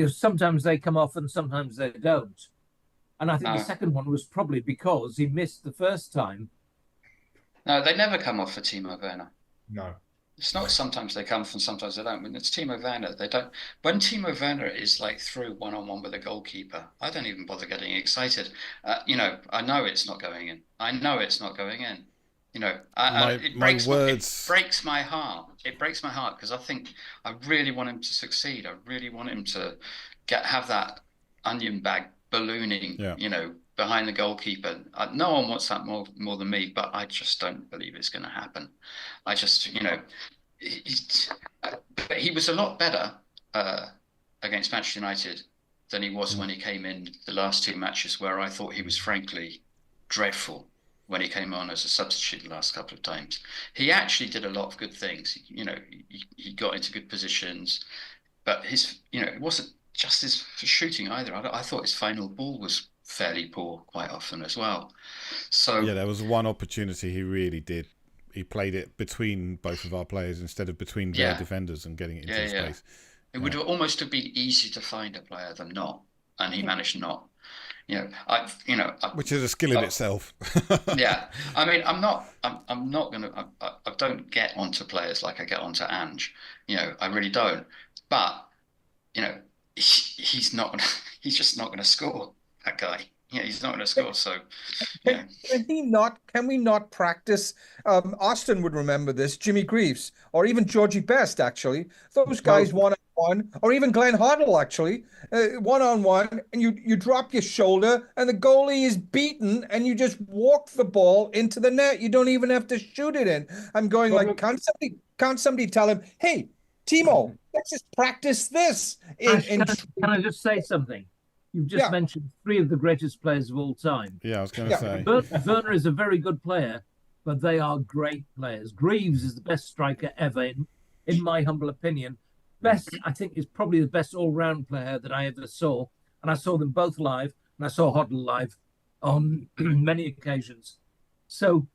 sometimes they come off and sometimes they don't. And I think the second one was probably because he missed the first time. No, they never come off for Timo Werner. No. It's not sometimes they come from, sometimes they don't. When it's Timo Werner, they don't. When Timo Werner is like through one-on-one with a goalkeeper, I don't even bother getting excited. I know it's not going in. I know it's not going in. It breaks words. It breaks my heart. It breaks my heart because I really want him to succeed. I really want him to have that onion bag ballooning. Yeah. Behind the goalkeeper. No one wants that more than me, but I just don't believe it's going to happen. I just, but he was a lot better against Manchester United than he was when he came in the last two matches, where I thought he was frankly dreadful when he came on as a substitute the last couple of times. He actually did a lot of good things. He got into good positions, but it wasn't just his shooting either. I thought his final ball was fairly poor quite often as well. So yeah, there was one opportunity he really did. He played it between both of our players instead of between their defenders and getting it into space. It would almost have been easier to find a player than not, and he managed not. Which is a skill in itself. Yeah, I mean, I'm not gonna. I don't get onto players like I get onto Ange. I really don't. But he's not. He's just not going to score. That guy. Yeah, he's not going to score. So, can we not practice? Austin would remember this. Jimmy Greaves, or even Georgie Best, actually. Those guys one-on-one, or even Glenn Hoddle, actually, one-on-one, and you drop your shoulder, and the goalie is beaten, and you just walk the ball into the net. You don't even have to shoot it in. I'm going can't somebody tell him, hey, Timo, let's just practice this. Can I just say something? You've just mentioned three of the greatest players of all time. Yeah, I was going to say. Werner is a very good player, but they are great players. Greaves is the best striker ever, in my humble opinion. Best, I think, is probably the best all-round player that I ever saw. And I saw them both live, and I saw Hoddle live on many occasions. So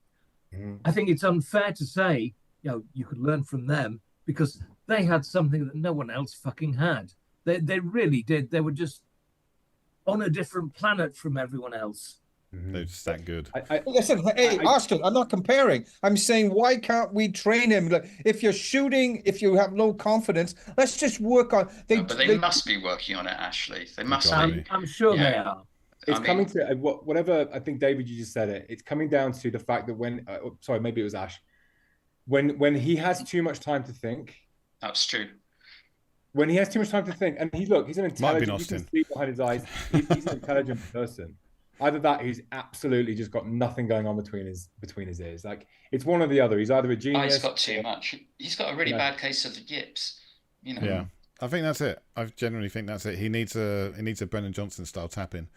I think it's unfair to say, you could learn from them, because they had something that no one else fucking had. They really did. They were just on a different planet from everyone else. They're just that good. Listen, Austin, I'm not comparing. I'm saying, why can't we train him? If you're shooting, if you have no confidence, let's just work on. But they must be working on it, Ashley. They must be. I'm sure they are. It's coming to whatever. I think David, you just said it. It's coming down to the fact that when, sorry, maybe it was Ash. When he has too much time to think. That's true. When he has too much time to think, and he's an intelligent, you can see behind his eyes, he's an intelligent person. Either that, he's absolutely just got nothing going on between his ears. Like, it's one or the other. He's either a genius. He's got too much. He's got a really bad case of the yips. Yeah, I think that's it. I generally think that's it. He needs a Brennan Johnson style tapping,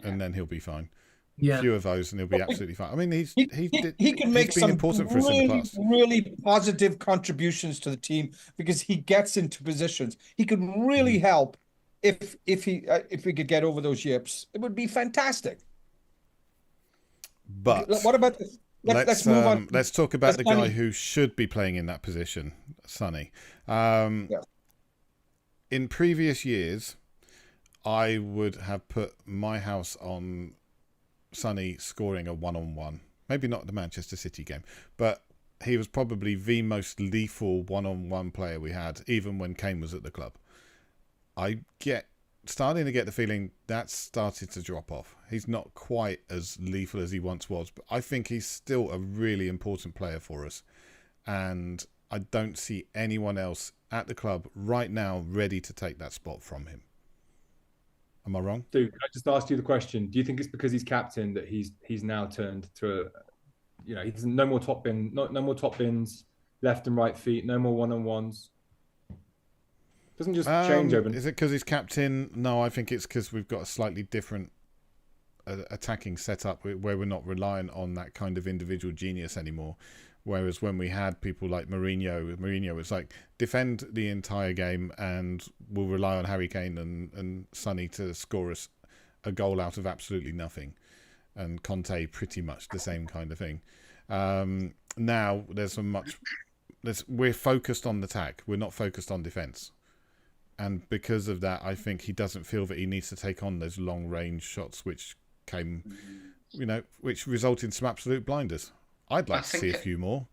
and then he'll be fine. Yeah, a few of those, and he'll be absolutely fine. I mean, he can make some important for us in the past. Really positive contributions to the team because he gets into positions. He could really help if we could get over those yips. It would be fantastic. But what about this? Let's move on. Let's talk about the guy who should be playing in that position, Sonny. In previous years, I would have put my house on Sonny scoring a one-on-one. Maybe not the Manchester City game, but he was probably the most lethal one-on-one player we had, even when Kane was at the club. Starting to get the feeling that's started to drop off. He's not quite as lethal as he once was, but I think he's still a really important player for us. And I don't see anyone else at the club right now ready to take that spot from him. Am I wrong? Dude, can I just ask you the question? Do you think it's because he's captain that he's now turned to he's no more top bins, left and right feet, no more one-on-ones? Doesn't just change over. Is it because he's captain? No, I think it's because we've got a slightly different attacking setup where we're not relying on that kind of individual genius anymore. Whereas when we had people like Mourinho was like, defend the entire game and we'll rely on Harry Kane and Sonny to score us a goal out of absolutely nothing. And Conte pretty much the same kind of thing. Now we're focused on the attack. We're not focused on defence. And because of that, I think he doesn't feel that he needs to take on those long range shots which which result in some absolute blinders. I'd like to see a few more,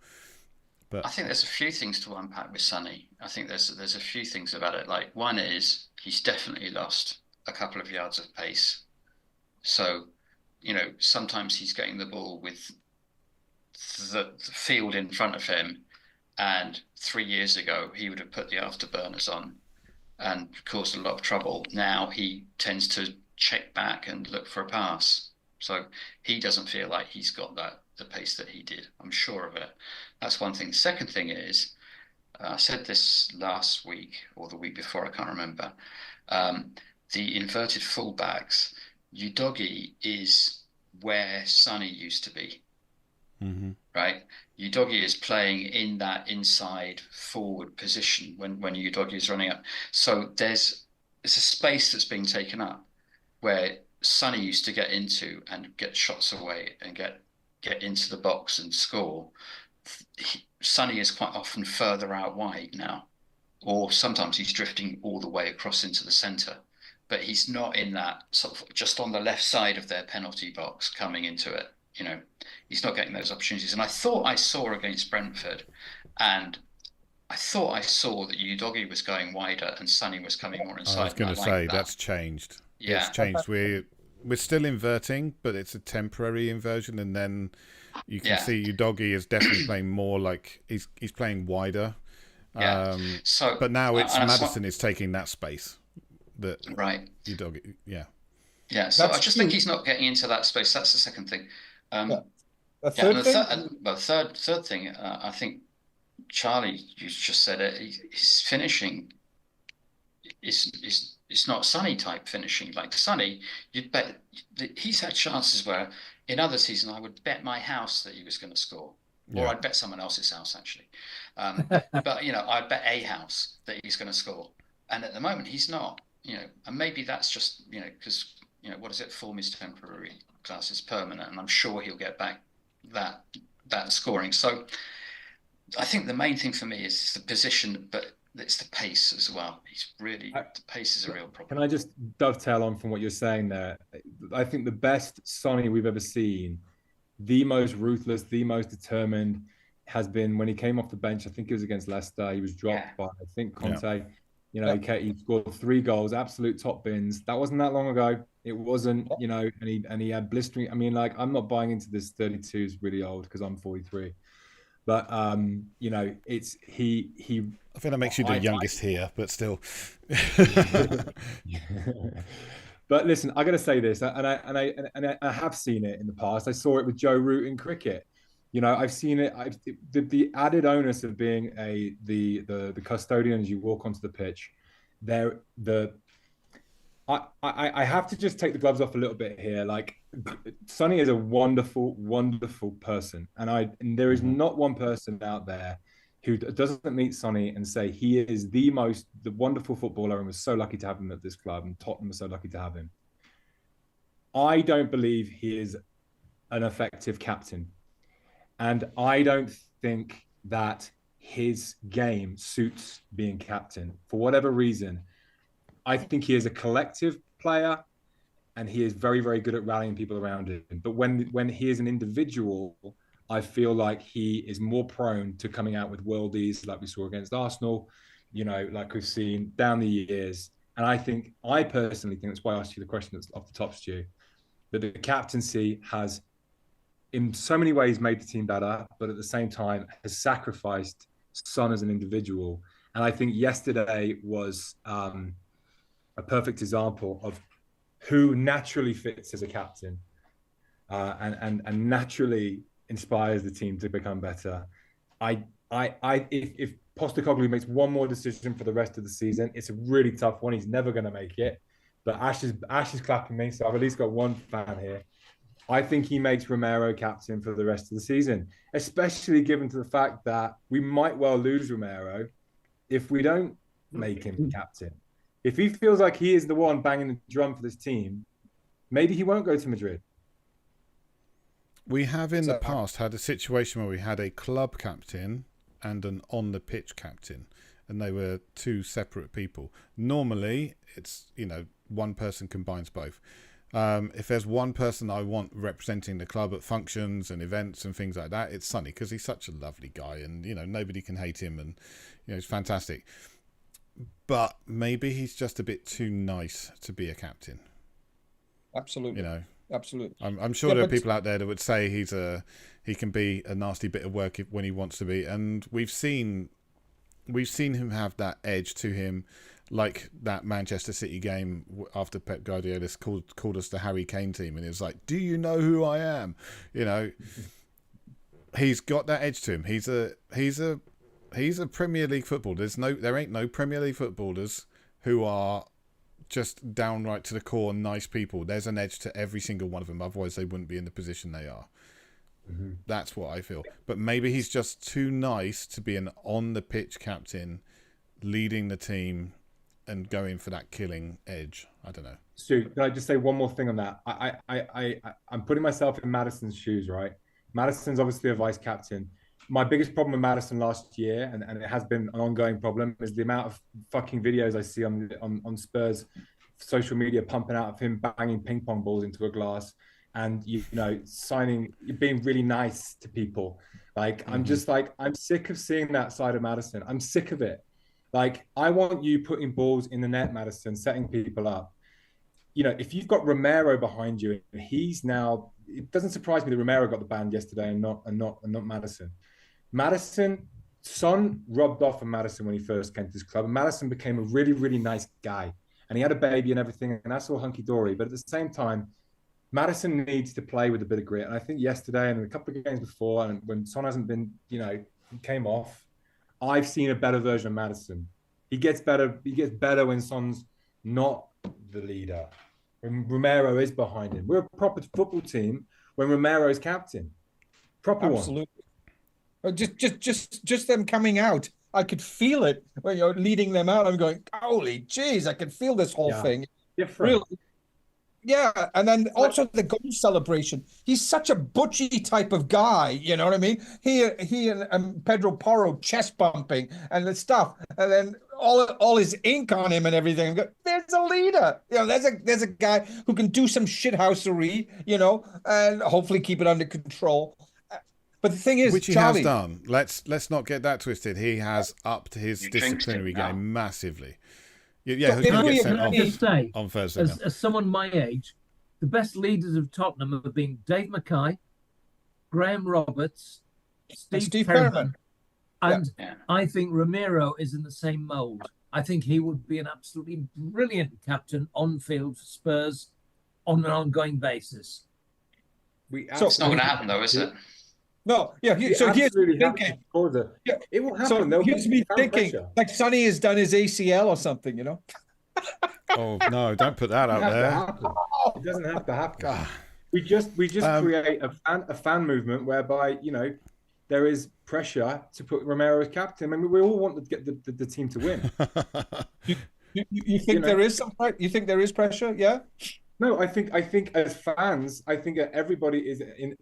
But I think there's a few things to unpack with Sonny. I think there's a few things about it. Like, one is he's definitely lost a couple of yards of pace. So, sometimes he's getting the ball with the field in front of him, and 3 years ago he would have put the afterburners on and caused a lot of trouble. Now he tends to check back and look for a pass. So he doesn't feel like he's got the pace that he did. I'm sure of it. That's one thing. The second thing is, I said this last week or the week before, I can't remember. The inverted fullbacks, Udogie is where Sonny used to be. Mm-hmm. Right? Udogie is playing in that inside forward position when Udogie is running up. So it's a space that's being taken up where Sonny used to get into and get shots away and get into the box and score. Sonny is quite often further out wide now, or sometimes he's drifting all the way across into the centre, but he's not in that sort of just on the left side of their penalty box coming into it. He's not getting those opportunities. And I thought I saw against Brentford, and I thought I saw that Udogie was going wider and Sonny was coming more inside. I was going to say that's changed. Yeah, it's changed. We're still inverting, but it's a temporary inversion, and then you can see Udogie is definitely playing more like he's playing wider. Yeah. But now it's Maddison is taking that space. Right. Udogie. Yeah. Yeah. So I just think he's not getting into that space. That's the second thing. Third thing, I think, Charlie, you just said it. His finishing is not Sonny type finishing. Like Sonny, you'd bet he's had chances where in other seasons I would bet my house that he was going to score, or I'd bet someone else's house actually. But I'd bet a house that he's going to score, and at the moment he's not. And maybe that's just because what is it? Form is temporary, class is permanent, and I'm sure he'll get back that scoring. So I think the main thing for me is the position, but it's the pace as well. The pace is a real problem. Can I just dovetail on from what you're saying there? I think the best Sonny we've ever seen, the most ruthless, the most determined, has been when he came off the bench. I think it was against Leicester. He was dropped by, I think, Conte. He scored 3 goals, absolute top bins. That wasn't that long ago. It wasn't, and he had blistering. I mean, like, I'm not buying into this 32 is really old because I'm 43. But it's he. I think that makes you the youngest here, but still. But listen, I got to say this, and I have seen it in the past. I saw it with Joe Root in cricket. I've seen it. The added onus of being the custodian as you walk onto the pitch. I have to just take the gloves off a little bit here. Like, Sonny is a wonderful, wonderful person, and there is not one person out there who doesn't meet Sonny and say he is the wonderful footballer, and was so lucky to have him at this club, and Tottenham was so lucky to have him. I don't believe he is an effective captain, and I don't think that his game suits being captain for whatever reason. I think he is a collective player, and he is very, very good at rallying people around him. But when he is an individual, I feel like he is more prone to coming out with worldies, like we saw against Arsenal, like we've seen down the years. And I personally think that's why I asked you the question that's off the top, Stu, that the captaincy has, in so many ways, made the team better, but at the same time has sacrificed Son as an individual. And I think yesterday was a perfect example of who naturally fits as a captain and naturally inspires the team to become better. If Postecoglou makes one more decision for the rest of the season, it's a really tough one. He's never going to make it. But Ash is clapping me, so I've at least got one fan here. I think he makes Romero captain for the rest of the season, especially given to the fact that we might well lose Romero if we don't make him captain. If he feels like he is the one banging the drum for this team, maybe he won't go to Madrid. We have in the past had a situation where we had a club captain and an on-the-pitch captain, and they were 2 separate people. Normally, it's, one person combines both. If there's one person I want representing the club at functions and events and things like that, it's Sonny, because he's such a lovely guy, and nobody can hate him, and he's fantastic. But maybe he's just a bit too nice to be a captain. Absolutely. Absolutely. I'm sure there are people out there that would say he can be a nasty bit of work when he wants to be, and we've seen him have that edge to him, like that Manchester City game after Pep Guardiola called us the Harry Kane team, and he was like, "Do you know who I am?" He's got that edge to him. He's a Premier League footballer. There ain't no Premier League footballers who are just downright to the core nice people. There's an edge to every single one of them, otherwise they wouldn't be in the position they are. Mm-hmm. That's what I feel. But maybe he's just too nice to be an on the pitch captain, leading the team and going for that killing edge. I don't know. Stu, can I just say one more thing on that? I'm putting myself in Maddison's shoes, right? Maddison's obviously a vice captain. My biggest problem with Maddison last year, and it has been an ongoing problem, is the amount of fucking videos I see on Spurs social media pumping out of him banging ping pong balls into a glass and, being really nice to people. Like, I'm just like, I'm sick of seeing that side of Maddison. I'm sick of it. Like, I want you putting balls in the net, Maddison, setting people up. If you've got Romero behind you, he's now, it doesn't surprise me that Romero got the ban yesterday and not Maddison. Maddison, Son rubbed off on Maddison when he first came to this club, and Maddison became a really, really nice guy. And he had a baby and everything, and that's all hunky-dory. But at the same time, Maddison needs to play with a bit of grit. And I think yesterday and a couple of games before, and when Son hasn't been, he came off, I've seen a better version of Maddison. He gets better when Son's not the leader, when Romero is behind him. We're a proper football team when Romero's captain. Proper Absolutely. One. Just them coming out. I could feel it when you're leading them out. I'm going, holy jeez, I can feel this whole thing. Different. Really. Yeah, and then also the goal celebration. He's such a butchy type of guy, you know what I mean? He and Pedro Porro chest bumping and the stuff, and then all his ink on him and everything. There's a leader, there's a guy who can do some shithousery, and hopefully keep it under control. But the thing is, which he Charlie, has done. Let's not get that twisted. He has upped his disciplinary game massively. Yeah, who's going to get sent off on Thursday? As someone my age, the best leaders of Tottenham have been Dave Mackay, Graham Roberts, Steve Perryman. And I think Romero is in the same mould. I think he would be an absolutely brilliant captain on field for Spurs on an ongoing basis. It's not going to happen, though, is it? No, yeah. So here's me thinking. It will happen. So here's me thinking, like Sonny has done his ACL or something, Oh no! Don't put that out there. It doesn't have to happen. God. We just create a fan movement whereby there is pressure to put Romero as captain. I mean, we all want to get the team to win. You think there is some? You think there is pressure? Yeah. No, I think as fans, I think everybody is in.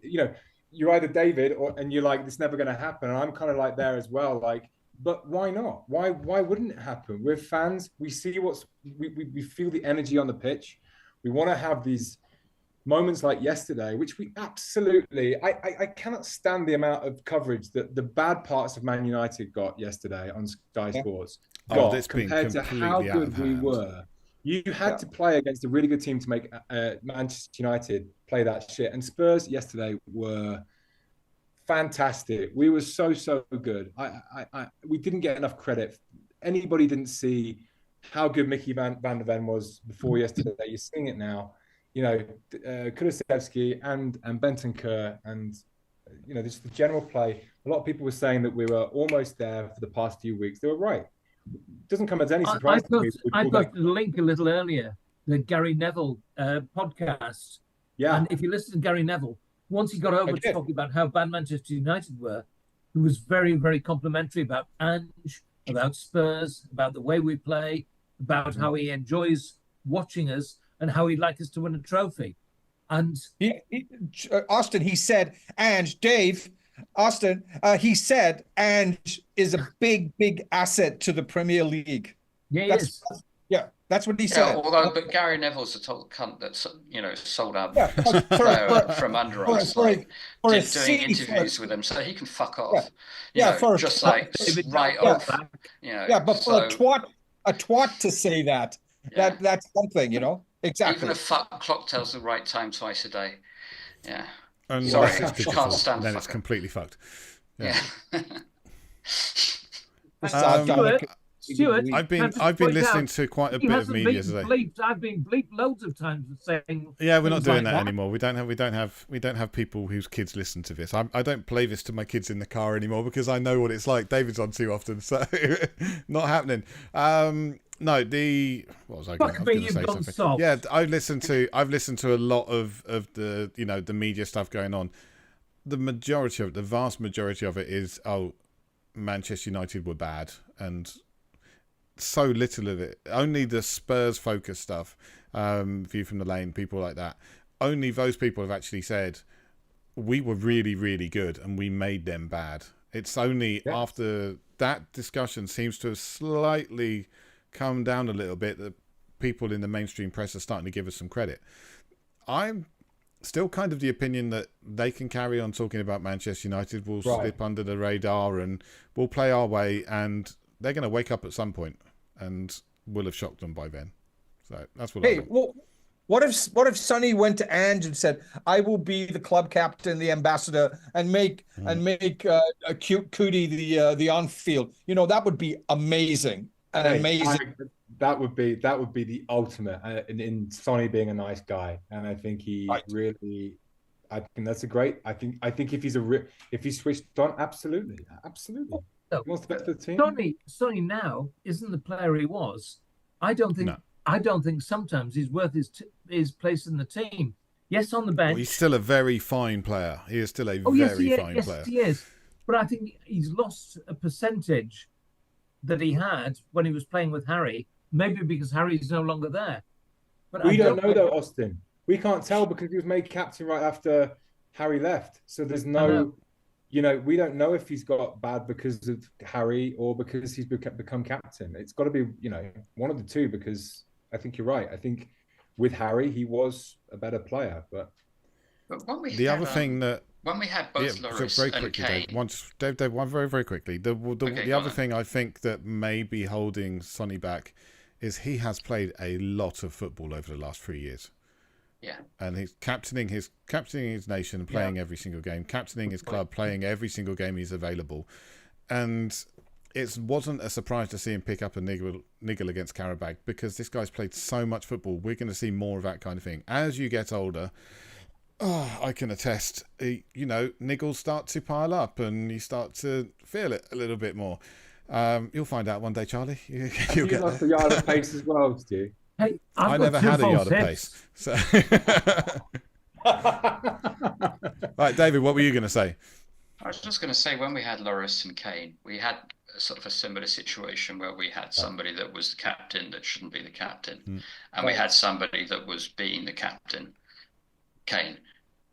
You're either David and you're like, it's never going to happen. And I'm kind of like there as well. Like, but why not? Why wouldn't it happen? We're fans. We see we feel the energy on the pitch. We want to have these moments like yesterday, which we absolutely, I cannot stand the amount of coverage that the bad parts of Man United got yesterday on Sky Sports compared to how good we were. You had to play against a really good team to make Manchester United play that shit. And Spurs yesterday were fantastic. We were so good. We didn't get enough credit. Anybody didn't see how good Mickey van der Ven was before yesterday. You're seeing it now. Kulusevski and Bentancur and just the general play. A lot of people were saying that we were almost there for the past few weeks. They were right. It doesn't come as any surprise to me. I got the link a little earlier, the Gary Neville podcast. Yeah. And if you listen to Gary Neville, once he got over to talking about how bad Manchester United were, he was very, very complimentary about Ange, about Spurs, about the way we play, about how he enjoys watching us and how he'd like us to win a trophy. And Austin, he said, Ange, Dave, Austin, he said, Ange is a big asset to the Premier League. Yeah, That's what he Yeah, said. but Gary Neville's a total cunt that's, sold our Yeah, player from under us, like for a doing C, interviews with him, so he can fuck off. Just like right off. But for a twat to say that, that's something, exactly. Even a fuck clock tells the right time twice a day. Yeah. And Sorry, can't stand then it's completely fucked. Yeah. Stuart, I've been listening to quite a bit of media today. I've been bleeped loads of times saying. Yeah, we're not doing that anymore. We don't have people whose kids listen to this. I don't play this to my kids in the car anymore because I know what it's like. David's on too often, so not happening. No, what was I going to say something? Soft. Yeah, I've listened to a lot of the the media stuff going on. The vast majority of it is Manchester United were bad, and so little of it. Only the Spurs focused stuff, View from the Lane, people like that. Only those people have actually said we were really, really good and we made them bad. It's only after that discussion seems to have slightly come down a little bit that people in the mainstream press are starting to give us some credit. I'm still kind of the opinion that they can carry on talking about Manchester United. We'll slip under the radar and we'll play our way, and they're going to wake up at some point and we'll have shocked them by then. So that's what I think. Well, what if Sonny went to Ange and said, I will be the club captain, the ambassador, and make a cute cootie the on field. That would be amazing. That would be the ultimate in Sonny being a nice guy, and I think he really. I think that's a great. I think if he's switched on, absolutely. He wants the best for the team. Sonny now isn't the player he was. I don't think sometimes he's worth his place in the team. Yes, on the bench. Well, he's still a very fine player. He is still a very fine player. Yes, he is. But I think he's lost a percentage that he had when he was playing with Harry. Maybe because Harry's no longer there. But we don't know though, Austin. We can't tell because he was made captain right after Harry left. So there's no, we don't know if he's got bad because of Harry or because he's become captain. It's got to be, one of the two, because I think you're right. I think with Harry, he was a better player. But when we the other thing that when we had both Lloris and Kane, Dave, one very quickly. The other thing I think that may be holding Sonny back is he has played a lot of football over the last 3 years. Yeah. And he's captaining his nation, playing every single game, captaining his club, playing every single game he's available. And it wasn't a surprise to see him pick up a niggle against Qarabağ, because this guy's played so much football. We're going to see more of that kind of thing. As you get older, I can attest, niggles start to pile up and you start to feel it a little bit more. You'll find out one day, Charlie. You'll get lost a yard of pace as well, Stu. Hey, I never had a yard of pace. So. Right, David, what were you going to say? I was just going to say, when we had Lloris and Kane, we had sort of a similar situation where we had somebody that was the captain that shouldn't be the captain, and we had somebody that was being the captain, Kane,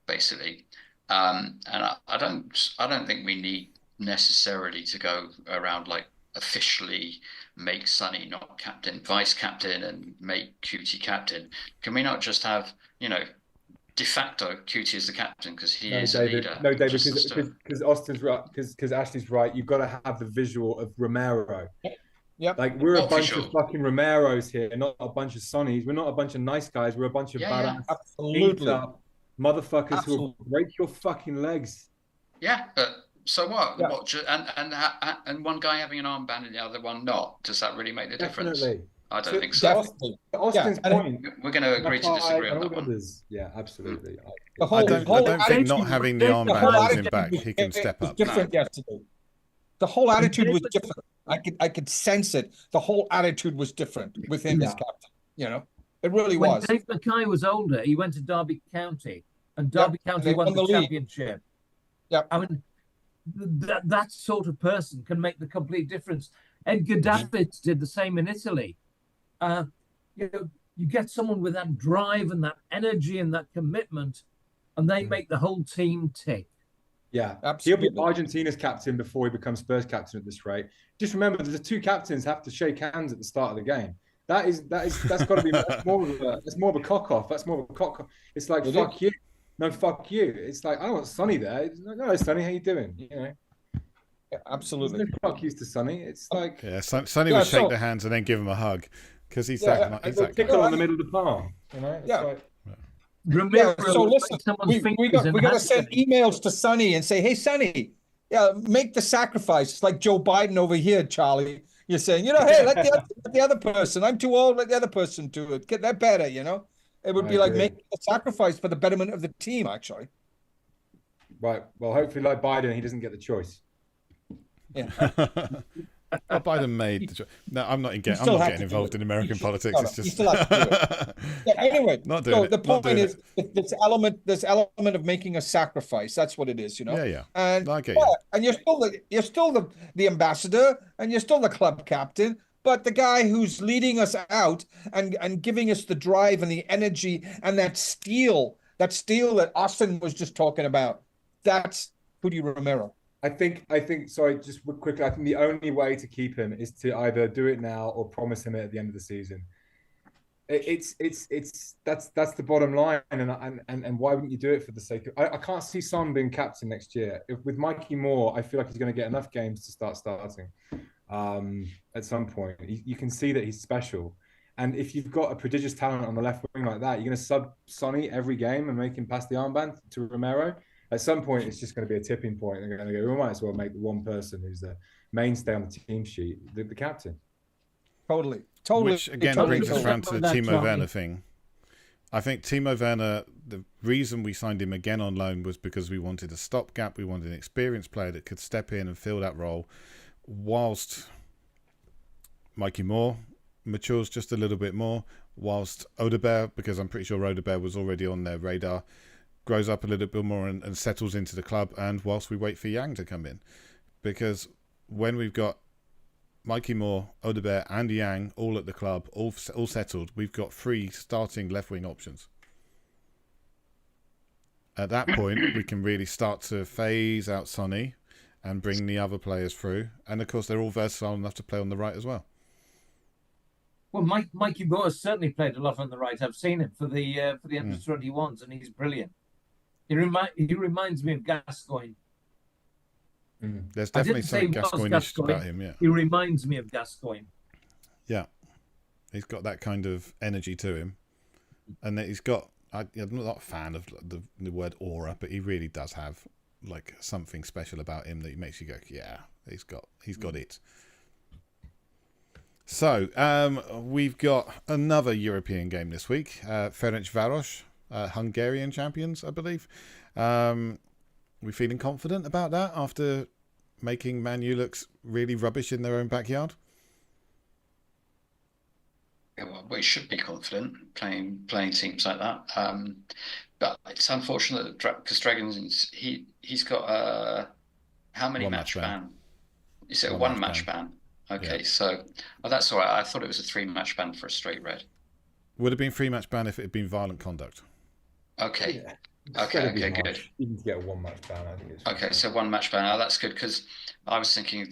basically. And I don't think we need necessarily to go around like officially make Sonny not captain, vice captain, and make Cutie captain. Can we not just have, de facto Cutie as the captain because he is a leader? No, David, because Austin's right, because Ashley's right. You've got to have the visual of Romero. Yep. Like, we're a bunch of fucking Romeros here, not a bunch of Sonnys. We're not a bunch of nice guys. We're a bunch of badass, absolutely, motherfuckers who will break your fucking legs. Yeah, but so what? Yeah. What? And one guy having an armband and the other one not. Does that really make the difference? I don't think so. Austin's point. We're going to agree to disagree on that one. Yeah, absolutely. I don't think not having the armband holds him back. He can step up. Different yesterday. The whole attitude was different. I could sense it. The whole attitude was different with him as captain. It really was. When Dave Mackay was older, he went to Derby County, and Derby County won the championship. Yeah, I mean, that sort of person can make the complete difference. Edgar Davids did the same in Italy. You get someone with that drive and that energy and that commitment, and they make the whole team tick. Yeah, absolutely. He'll be Argentina's captain before he becomes Spurs captain at this rate. Just remember, the two captains have to shake hands at the start of the game. that's got to be that's more of a cock off. That's more of a cock off. It's like fuck you, no fuck you. It's like I don't want Sonny there. It's like, no, Sonny, how you doing? You know. Yeah, absolutely. There's no fuck yous to Sonny. It's like Sonny would shake their hands and then give him a hug because he's that tickle on the middle of the palm. You know. It's like, so listen, we got to send emails to Sonny and say, hey, Sonny, make the sacrifice. It's like Joe Biden over here, Charlie. You're saying, hey, let the other person. I'm too old. Let the other person do it. Get that better. It would be like making a sacrifice for the betterment of the team, actually. Right. Well, hopefully, like Biden, he doesn't get the choice. Yeah. Biden made the choice. No, I'm not getting involved in American politics. It's just. You still have to do it. Anyway, the point is this element of making a sacrifice. That's what it is, Yeah. And okay. And you're still the ambassador, and you're still the club captain. But the guy who's leading us out and giving us the drive and the energy and that steel that Austin was just talking about, that's Cuti Romero. I think. Sorry, just quickly. I think the only way to keep him is to either do it now or promise him it at the end of the season. That's the bottom line. And why wouldn't you do it for the sake of? I can't see Son being captain next year. With Mikey Moore, I feel like he's going to get enough games to start starting. At some point, you can see that he's special. And if you've got a prodigious talent on the left wing like that, you're going to sub Sonny every game and make him pass the armband to Romero. At some point, it's just going to be a tipping point. They're going to go, we might as well make the one person who's the mainstay on the team sheet the captain. Totally. Which, again, brings us around to the Timo Werner thing. I think Timo Werner, the reason we signed him again on loan was because we wanted a stopgap. We wanted an experienced player that could step in and fill that role whilst Mikey Moore matures just a little bit more, whilst Odegaard, because I'm pretty sure Odegaard was already on their radar, grows up a little bit more and settles into the club, and whilst we wait for Yang to come in. Because when we've got Mikey Moore, Odegaard and Yang all at the club, all settled, we've got 3 starting left-wing options. At that point, we can really start to phase out Sonny and bring the other players through. And, of course, they're all versatile enough to play on the right as well. Well, Mikey Moore has certainly played a lot on the right. I've seen him for the under-21s, and he's brilliant. He reminds me of Gascoigne. There's definitely something Gascoigne-ish about him, yeah. He reminds me of Gascoigne. Yeah. He's got that kind of energy to him. And that he's got... I'm not a fan of the word aura, but he really does have like something special about him that makes you go, yeah, he's got it. So, we've got another European game this week. Ferencváros, Hungarian champions, I believe. We feeling confident about that after making Man U look really rubbish in their own backyard? Yeah, well, we should be confident playing teams like that. But it's unfortunate because Dragons, he's got how many match ban? Is it a one match ban? Okay, yeah. So that's all right. I thought it was a 3-match ban for a straight red. Would have been 3-match ban if it had been violent conduct. Okay. Yeah. Okay, good. You can get a 1-match ban, I think. Okay, so 1-match ban. Oh, that's good, because I was thinking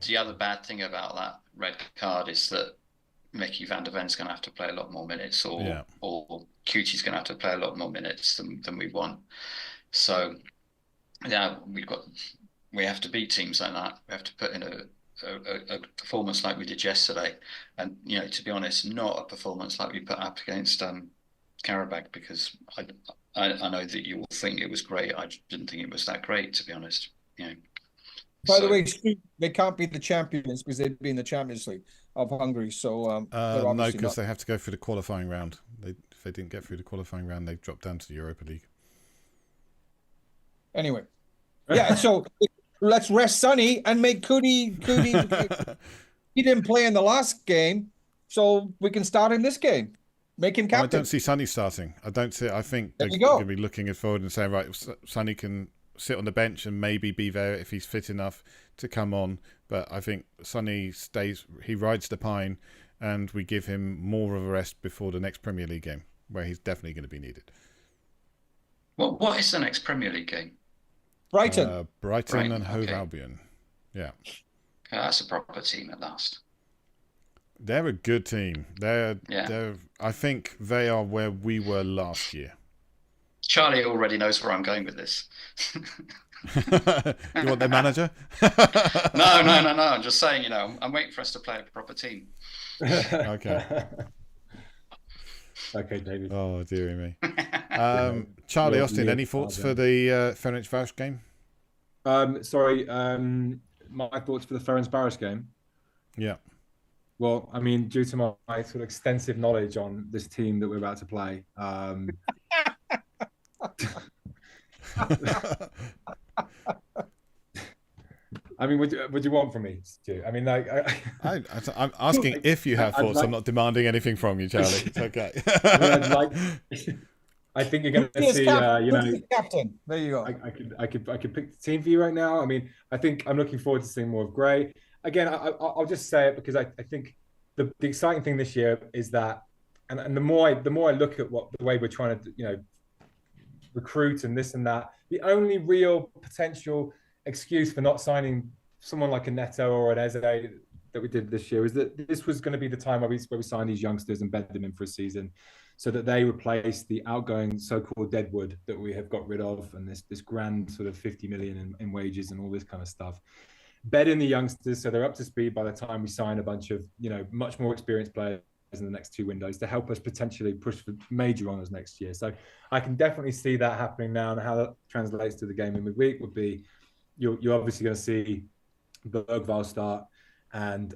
the other bad thing about that red card is that Mickey van der Ven's going to have to play a lot more minutes, or Cutie's going to have to play a lot more minutes than we want. So, yeah, we have to beat teams like that. We have to put in a performance like we did yesterday, and to be honest, not a performance like we put up against Karabakh, because I know that you will think it was great. I didn't think it was that great, to be honest. By the way, they can't be the champions because they've been in the Champions League of Hungary. So no, because they have to go through the qualifying round. If they didn't get through the qualifying round, they dropped down to the Europa League. Anyway, yeah. So let's rest Sonny and make Cuti. He didn't play in the last game, so we can start in this game. Make him captain. I don't see Sonny starting. I think they're going to be looking forward and saying, right, Sonny can sit on the bench and maybe be there if he's fit enough to come on. But I think Sonny he rides the pine, and we give him more of a rest before the next Premier League game, where he's definitely going to be needed. What is the next Premier League game? Brighton. Brighton and Hove Albion. Yeah. That's a proper team at last. They're a good team. I think they are where we were last year. Charlie already knows where I'm going with this. You want their manager? No. I'm just saying, I'm waiting for us to play a proper team. Okay. Okay, David. Oh, dearie me. Charlie, Austin, any thoughts for the Ferencvaros game? Sorry, my thoughts for the Ferencvaros game? Yeah. Well, I mean, due to my sort of extensive knowledge on this team that we're about to play, I mean, what do you want from me, Stu? I mean, like, I'm asking if you have thoughts. I'm not demanding anything from you, Charlie. It's okay. I think you're going to see, captain. There you go. I could pick the team for you right now. I mean, I think I'm looking forward to seeing more of Gray. Again, I'll just say it because I think the exciting thing this year is that, and the more I look at the way we're trying to, recruit and this and that, the only real potential excuse for not signing someone like a Neto or an Eze that we did this year is that this was going to be the time where we signed these youngsters and bed them in for a season, so that they replace the outgoing so-called deadwood that we have got rid of, and this grand sort of 50 million in wages and all this kind of stuff. Bed in the youngsters so they're up to speed by the time we sign a bunch of much more experienced players in the next 2 windows to help us potentially push for major honours next year. So I can definitely see that happening now, and how that translates to the game in midweek would be you're obviously going to see Bergvall start, and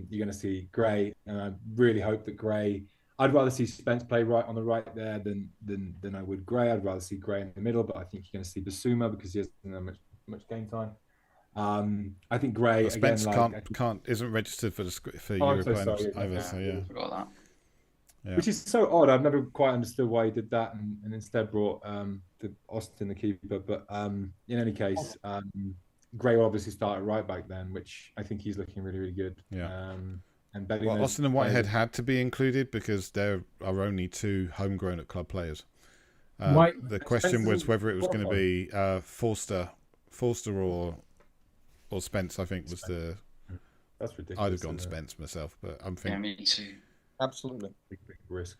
you're going to see Gray, and I really hope that Gray. I'd rather see Spence play right on the right there than I would Gray. I'd rather see Gray in the middle, but I think you're going to see Basuma because he hasn't had much game time. I think Gray Spence again, isn't registered for European either. So yeah. Forgot that. Yeah. Which is so odd. I've never quite understood why he did that, and instead brought Austin the keeper. But in any case, Gray will obviously start at right back then, which I think he's looking really, really good. Yeah. And Austin and Whitehead had to be included because there are only 2 homegrown at club players. The question was whether it was going to be Forster or Spence. I think was the. That's ridiculous. I'd have gone Spence myself, but I'm thinking. Yeah, me too. Absolutely. Big risk.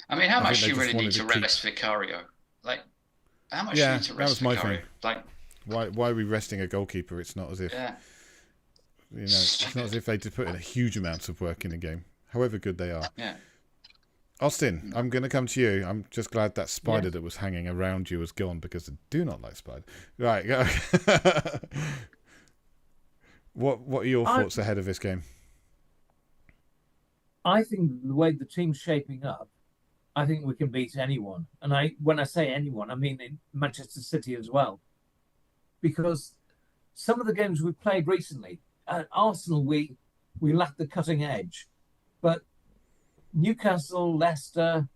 I mean, how much do you really need to rest Vicario? Like, how much do you need to rest Vicario? Like, why are we resting a goalkeeper? It's not as if it's not as if they did put in a huge amount of work in the game, however good they are. Yeah. Austin, I'm going to come to you. I'm just glad that spider that was hanging around you was gone because I do not like spiders. Right, go. What are your thoughts ahead of this game? I think the way the team's shaping up, I think we can beat anyone. And when I say anyone, I mean in Manchester City as well. Because some of the games we've played recently, at Arsenal, we lacked the cutting edge. But Newcastle, Leicester,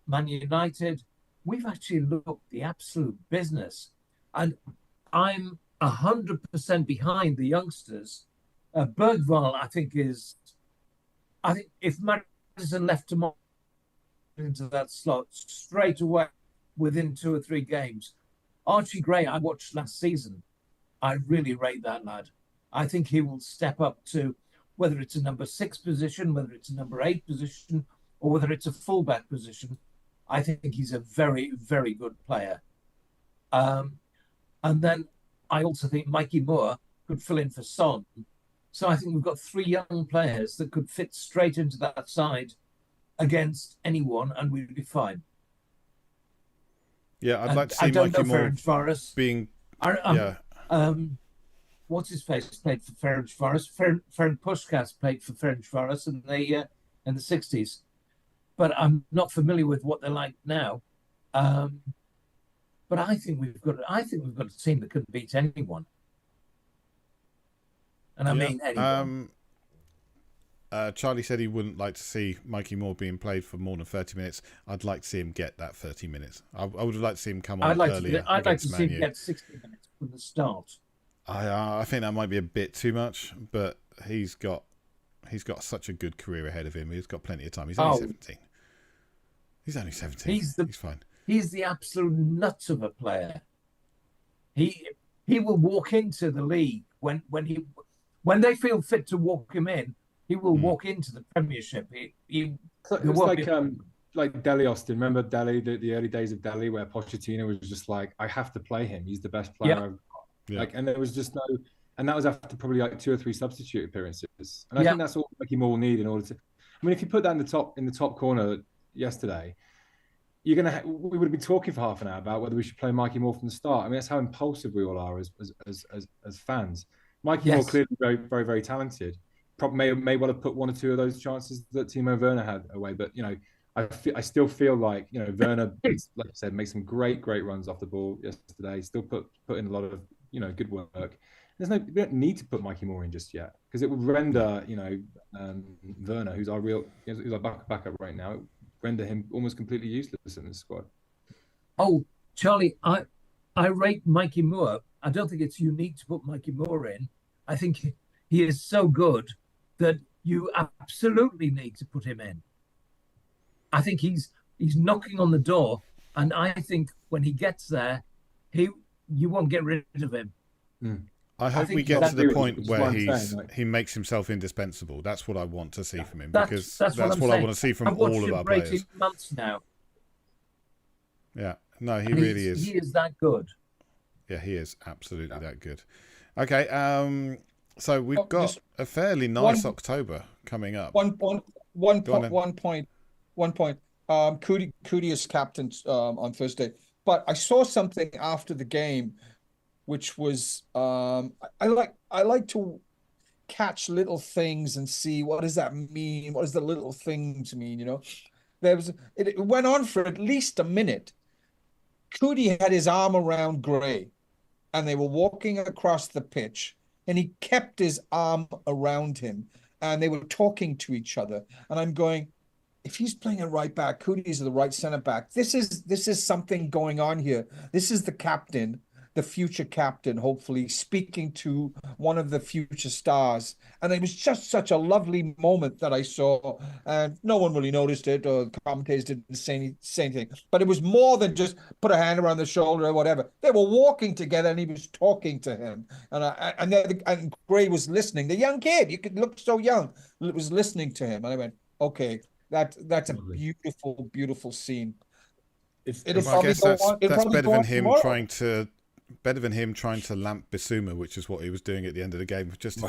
Man United, we've actually looked the absolute business. And I'm 100% behind the youngsters. Bergvall, I think if Maddison left tomorrow into that slot straight away within 2 or 3 games, Archie Gray, I watched last season. I really rate that lad. I think he will step up to whether it's a number 6 position, whether it's a number 8 position, or whether it's a fullback position. I think he's a very, very good player. And then I also think Mikey Moore could fill in for Son. So I think we've got 3 young players that could fit straight into that side against anyone, and we'd be fine. Yeah, I'd like to see Mikey Moore being. What's his face played for Ferencvaros? Ferenc Puskas played for Ferencvaros in the 60s, but I'm not familiar with what they're like now. But I think we've got a team that could beat anyone. And I mean anyone. Charlie said he wouldn't like to see Mikey Moore being played for more than 30 minutes. I'd like to see him get that 30 minutes. I would like to see him come on earlier. I'd like to see him get 60 minutes from the start. I think that might be a bit too much, but he's got such a good career ahead of him. He's got plenty of time. He's only 17. He's only 17. He's fine. He's the absolute nuts of a player. He will walk into the league when they feel fit to walk him in. he will walk into the Premiership. It was like Dele Austin. Remember Dele, the early days of Dele, where Pochettino was just like, I have to play him. He's the best player I've got. Yeah. Like, and there was just no, and that was after probably like 2 or 3 substitute appearances. And I think that's all Mikey Moore will need in order to. I mean, if you put that in the top corner yesterday, you're gonna. We would have been talking for half an hour about whether we should play Mikey Moore from the start. I mean, that's how impulsive we all are as fans. Mikey Moore clearly very, very, very talented. Probably may well have put 1 or 2 of those chances that Timo Werner had away, but I still feel like Werner, like I said, made some great runs off the ball yesterday. Still put in a lot of good work. We don't need to put Mikey Moore in just yet because it would render Werner, who's our backup right now, render him almost completely useless in this squad. Oh, Charlie, I rate Mikey Moore. I don't think it's unique to put Mikey Moore in. I think he is so good that you absolutely need to put him in. I think he's knocking on the door, and I think when he gets there, you won't get rid of him. I hope we get to the point where he makes himself indispensable. That's what I want to see from him, because that's what I want to see from all of our players. 18 months now. Yeah, no, he really is. He is that good. Yeah, he is absolutely that good. Okay, so we've got a fairly nice October coming up. One point. Cootie is captain on Thursday, but I saw something after the game, which was I like to catch little things and see what does that mean. What does the little things mean? It went on for at least a minute. Cootie had his arm around Gray, and they were walking across the pitch, and he kept his arm around him, and they were talking to each other. And I'm going, if he's playing a right back, Cootie's the right center back. This is something going on here. This is the captain, the future captain, hopefully speaking to one of the future stars. And it was just such a lovely moment that I saw, and no one really noticed it, or the commentators didn't say anything. But it was more than just put a hand around the shoulder or whatever. They were walking together, and he was talking to him. And Gray was listening. The young kid, you could look so young, was listening to him. And I went, okay, that's a beautiful, beautiful scene. It'll probably go on. That's better than him trying to. Better than him trying to lamp Bissouma, which is what he was doing at the end of the game just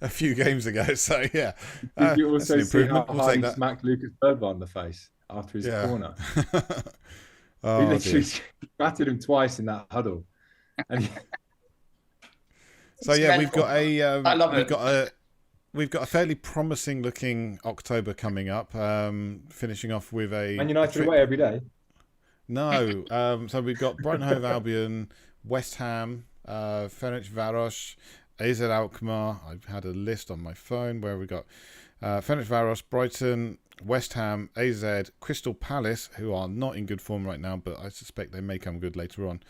a few games ago. So yeah, did you also see how hard he smacked Lucas Berba on the face after his corner? He literally battered him twice in that huddle. And so yeah, we've got I love it. We've got a fairly promising looking October coming up. Finishing off with Man United away every day. No, so we've got Brighton Hove Albion, West Ham, Ferencváros, AZ Alkmaar. I've had a list on my phone where we got Ferencváros, Brighton, West Ham, AZ, Crystal Palace, who are not in good form right now, but I suspect they may come good later on.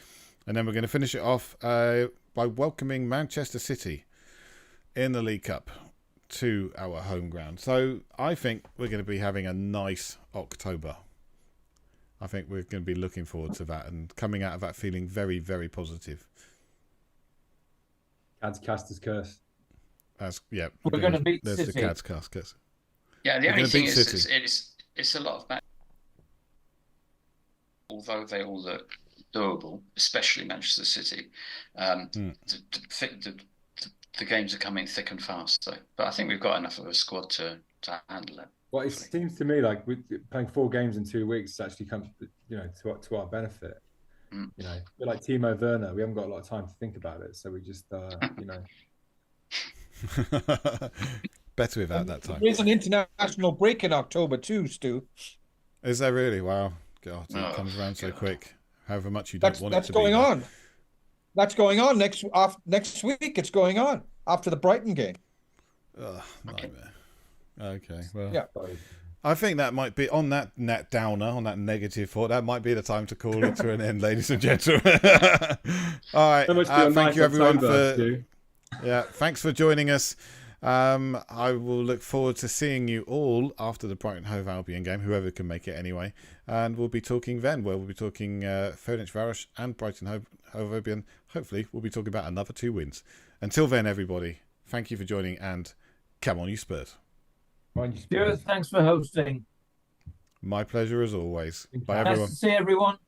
And then we're going to finish it off by welcoming Manchester City in the League Cup to our home ground. So I think we're going to be having a nice October. I think we're going to be looking forward to that and coming out of that feeling very, very positive. CADS cast is cursed. We're going to beat City. There's the CADS cast. Yeah, the only thing is it's a lot of bad. Although they all look doable, especially Manchester City, the games are coming thick and fast. So, but I think we've got enough of a squad to handle it. Well, it seems to me like we're playing 4 games in 2 weeks actually comes, to our benefit. We're like Timo Werner. We haven't got a lot of time to think about it, so we just, better without that time. There's an international break in October too, Stu. Is there really? Wow, God, it comes around so quick. However much you don't want it to be. That's going on next week. It's going on after the Brighton game. Nightmare. Okay, well, yeah. I think that might be on that downer, on that negative thought. That might be the time to call it to an end, ladies and gentlemen. All right, thank you everyone thanks for joining us. I will look forward to seeing you all after the Brighton Hove Albion game, whoever can make it anyway. And we'll be talking then. We'll be talking Ferencváros and Brighton Hove Albion. Hopefully, we'll be talking about another 2 wins. Until then, everybody, thank you for joining, and come on, you Spurs. Mind you, Stuart, Spurs. thanks for hosting. My pleasure as always. Bye, Nice everyone. to see everyone.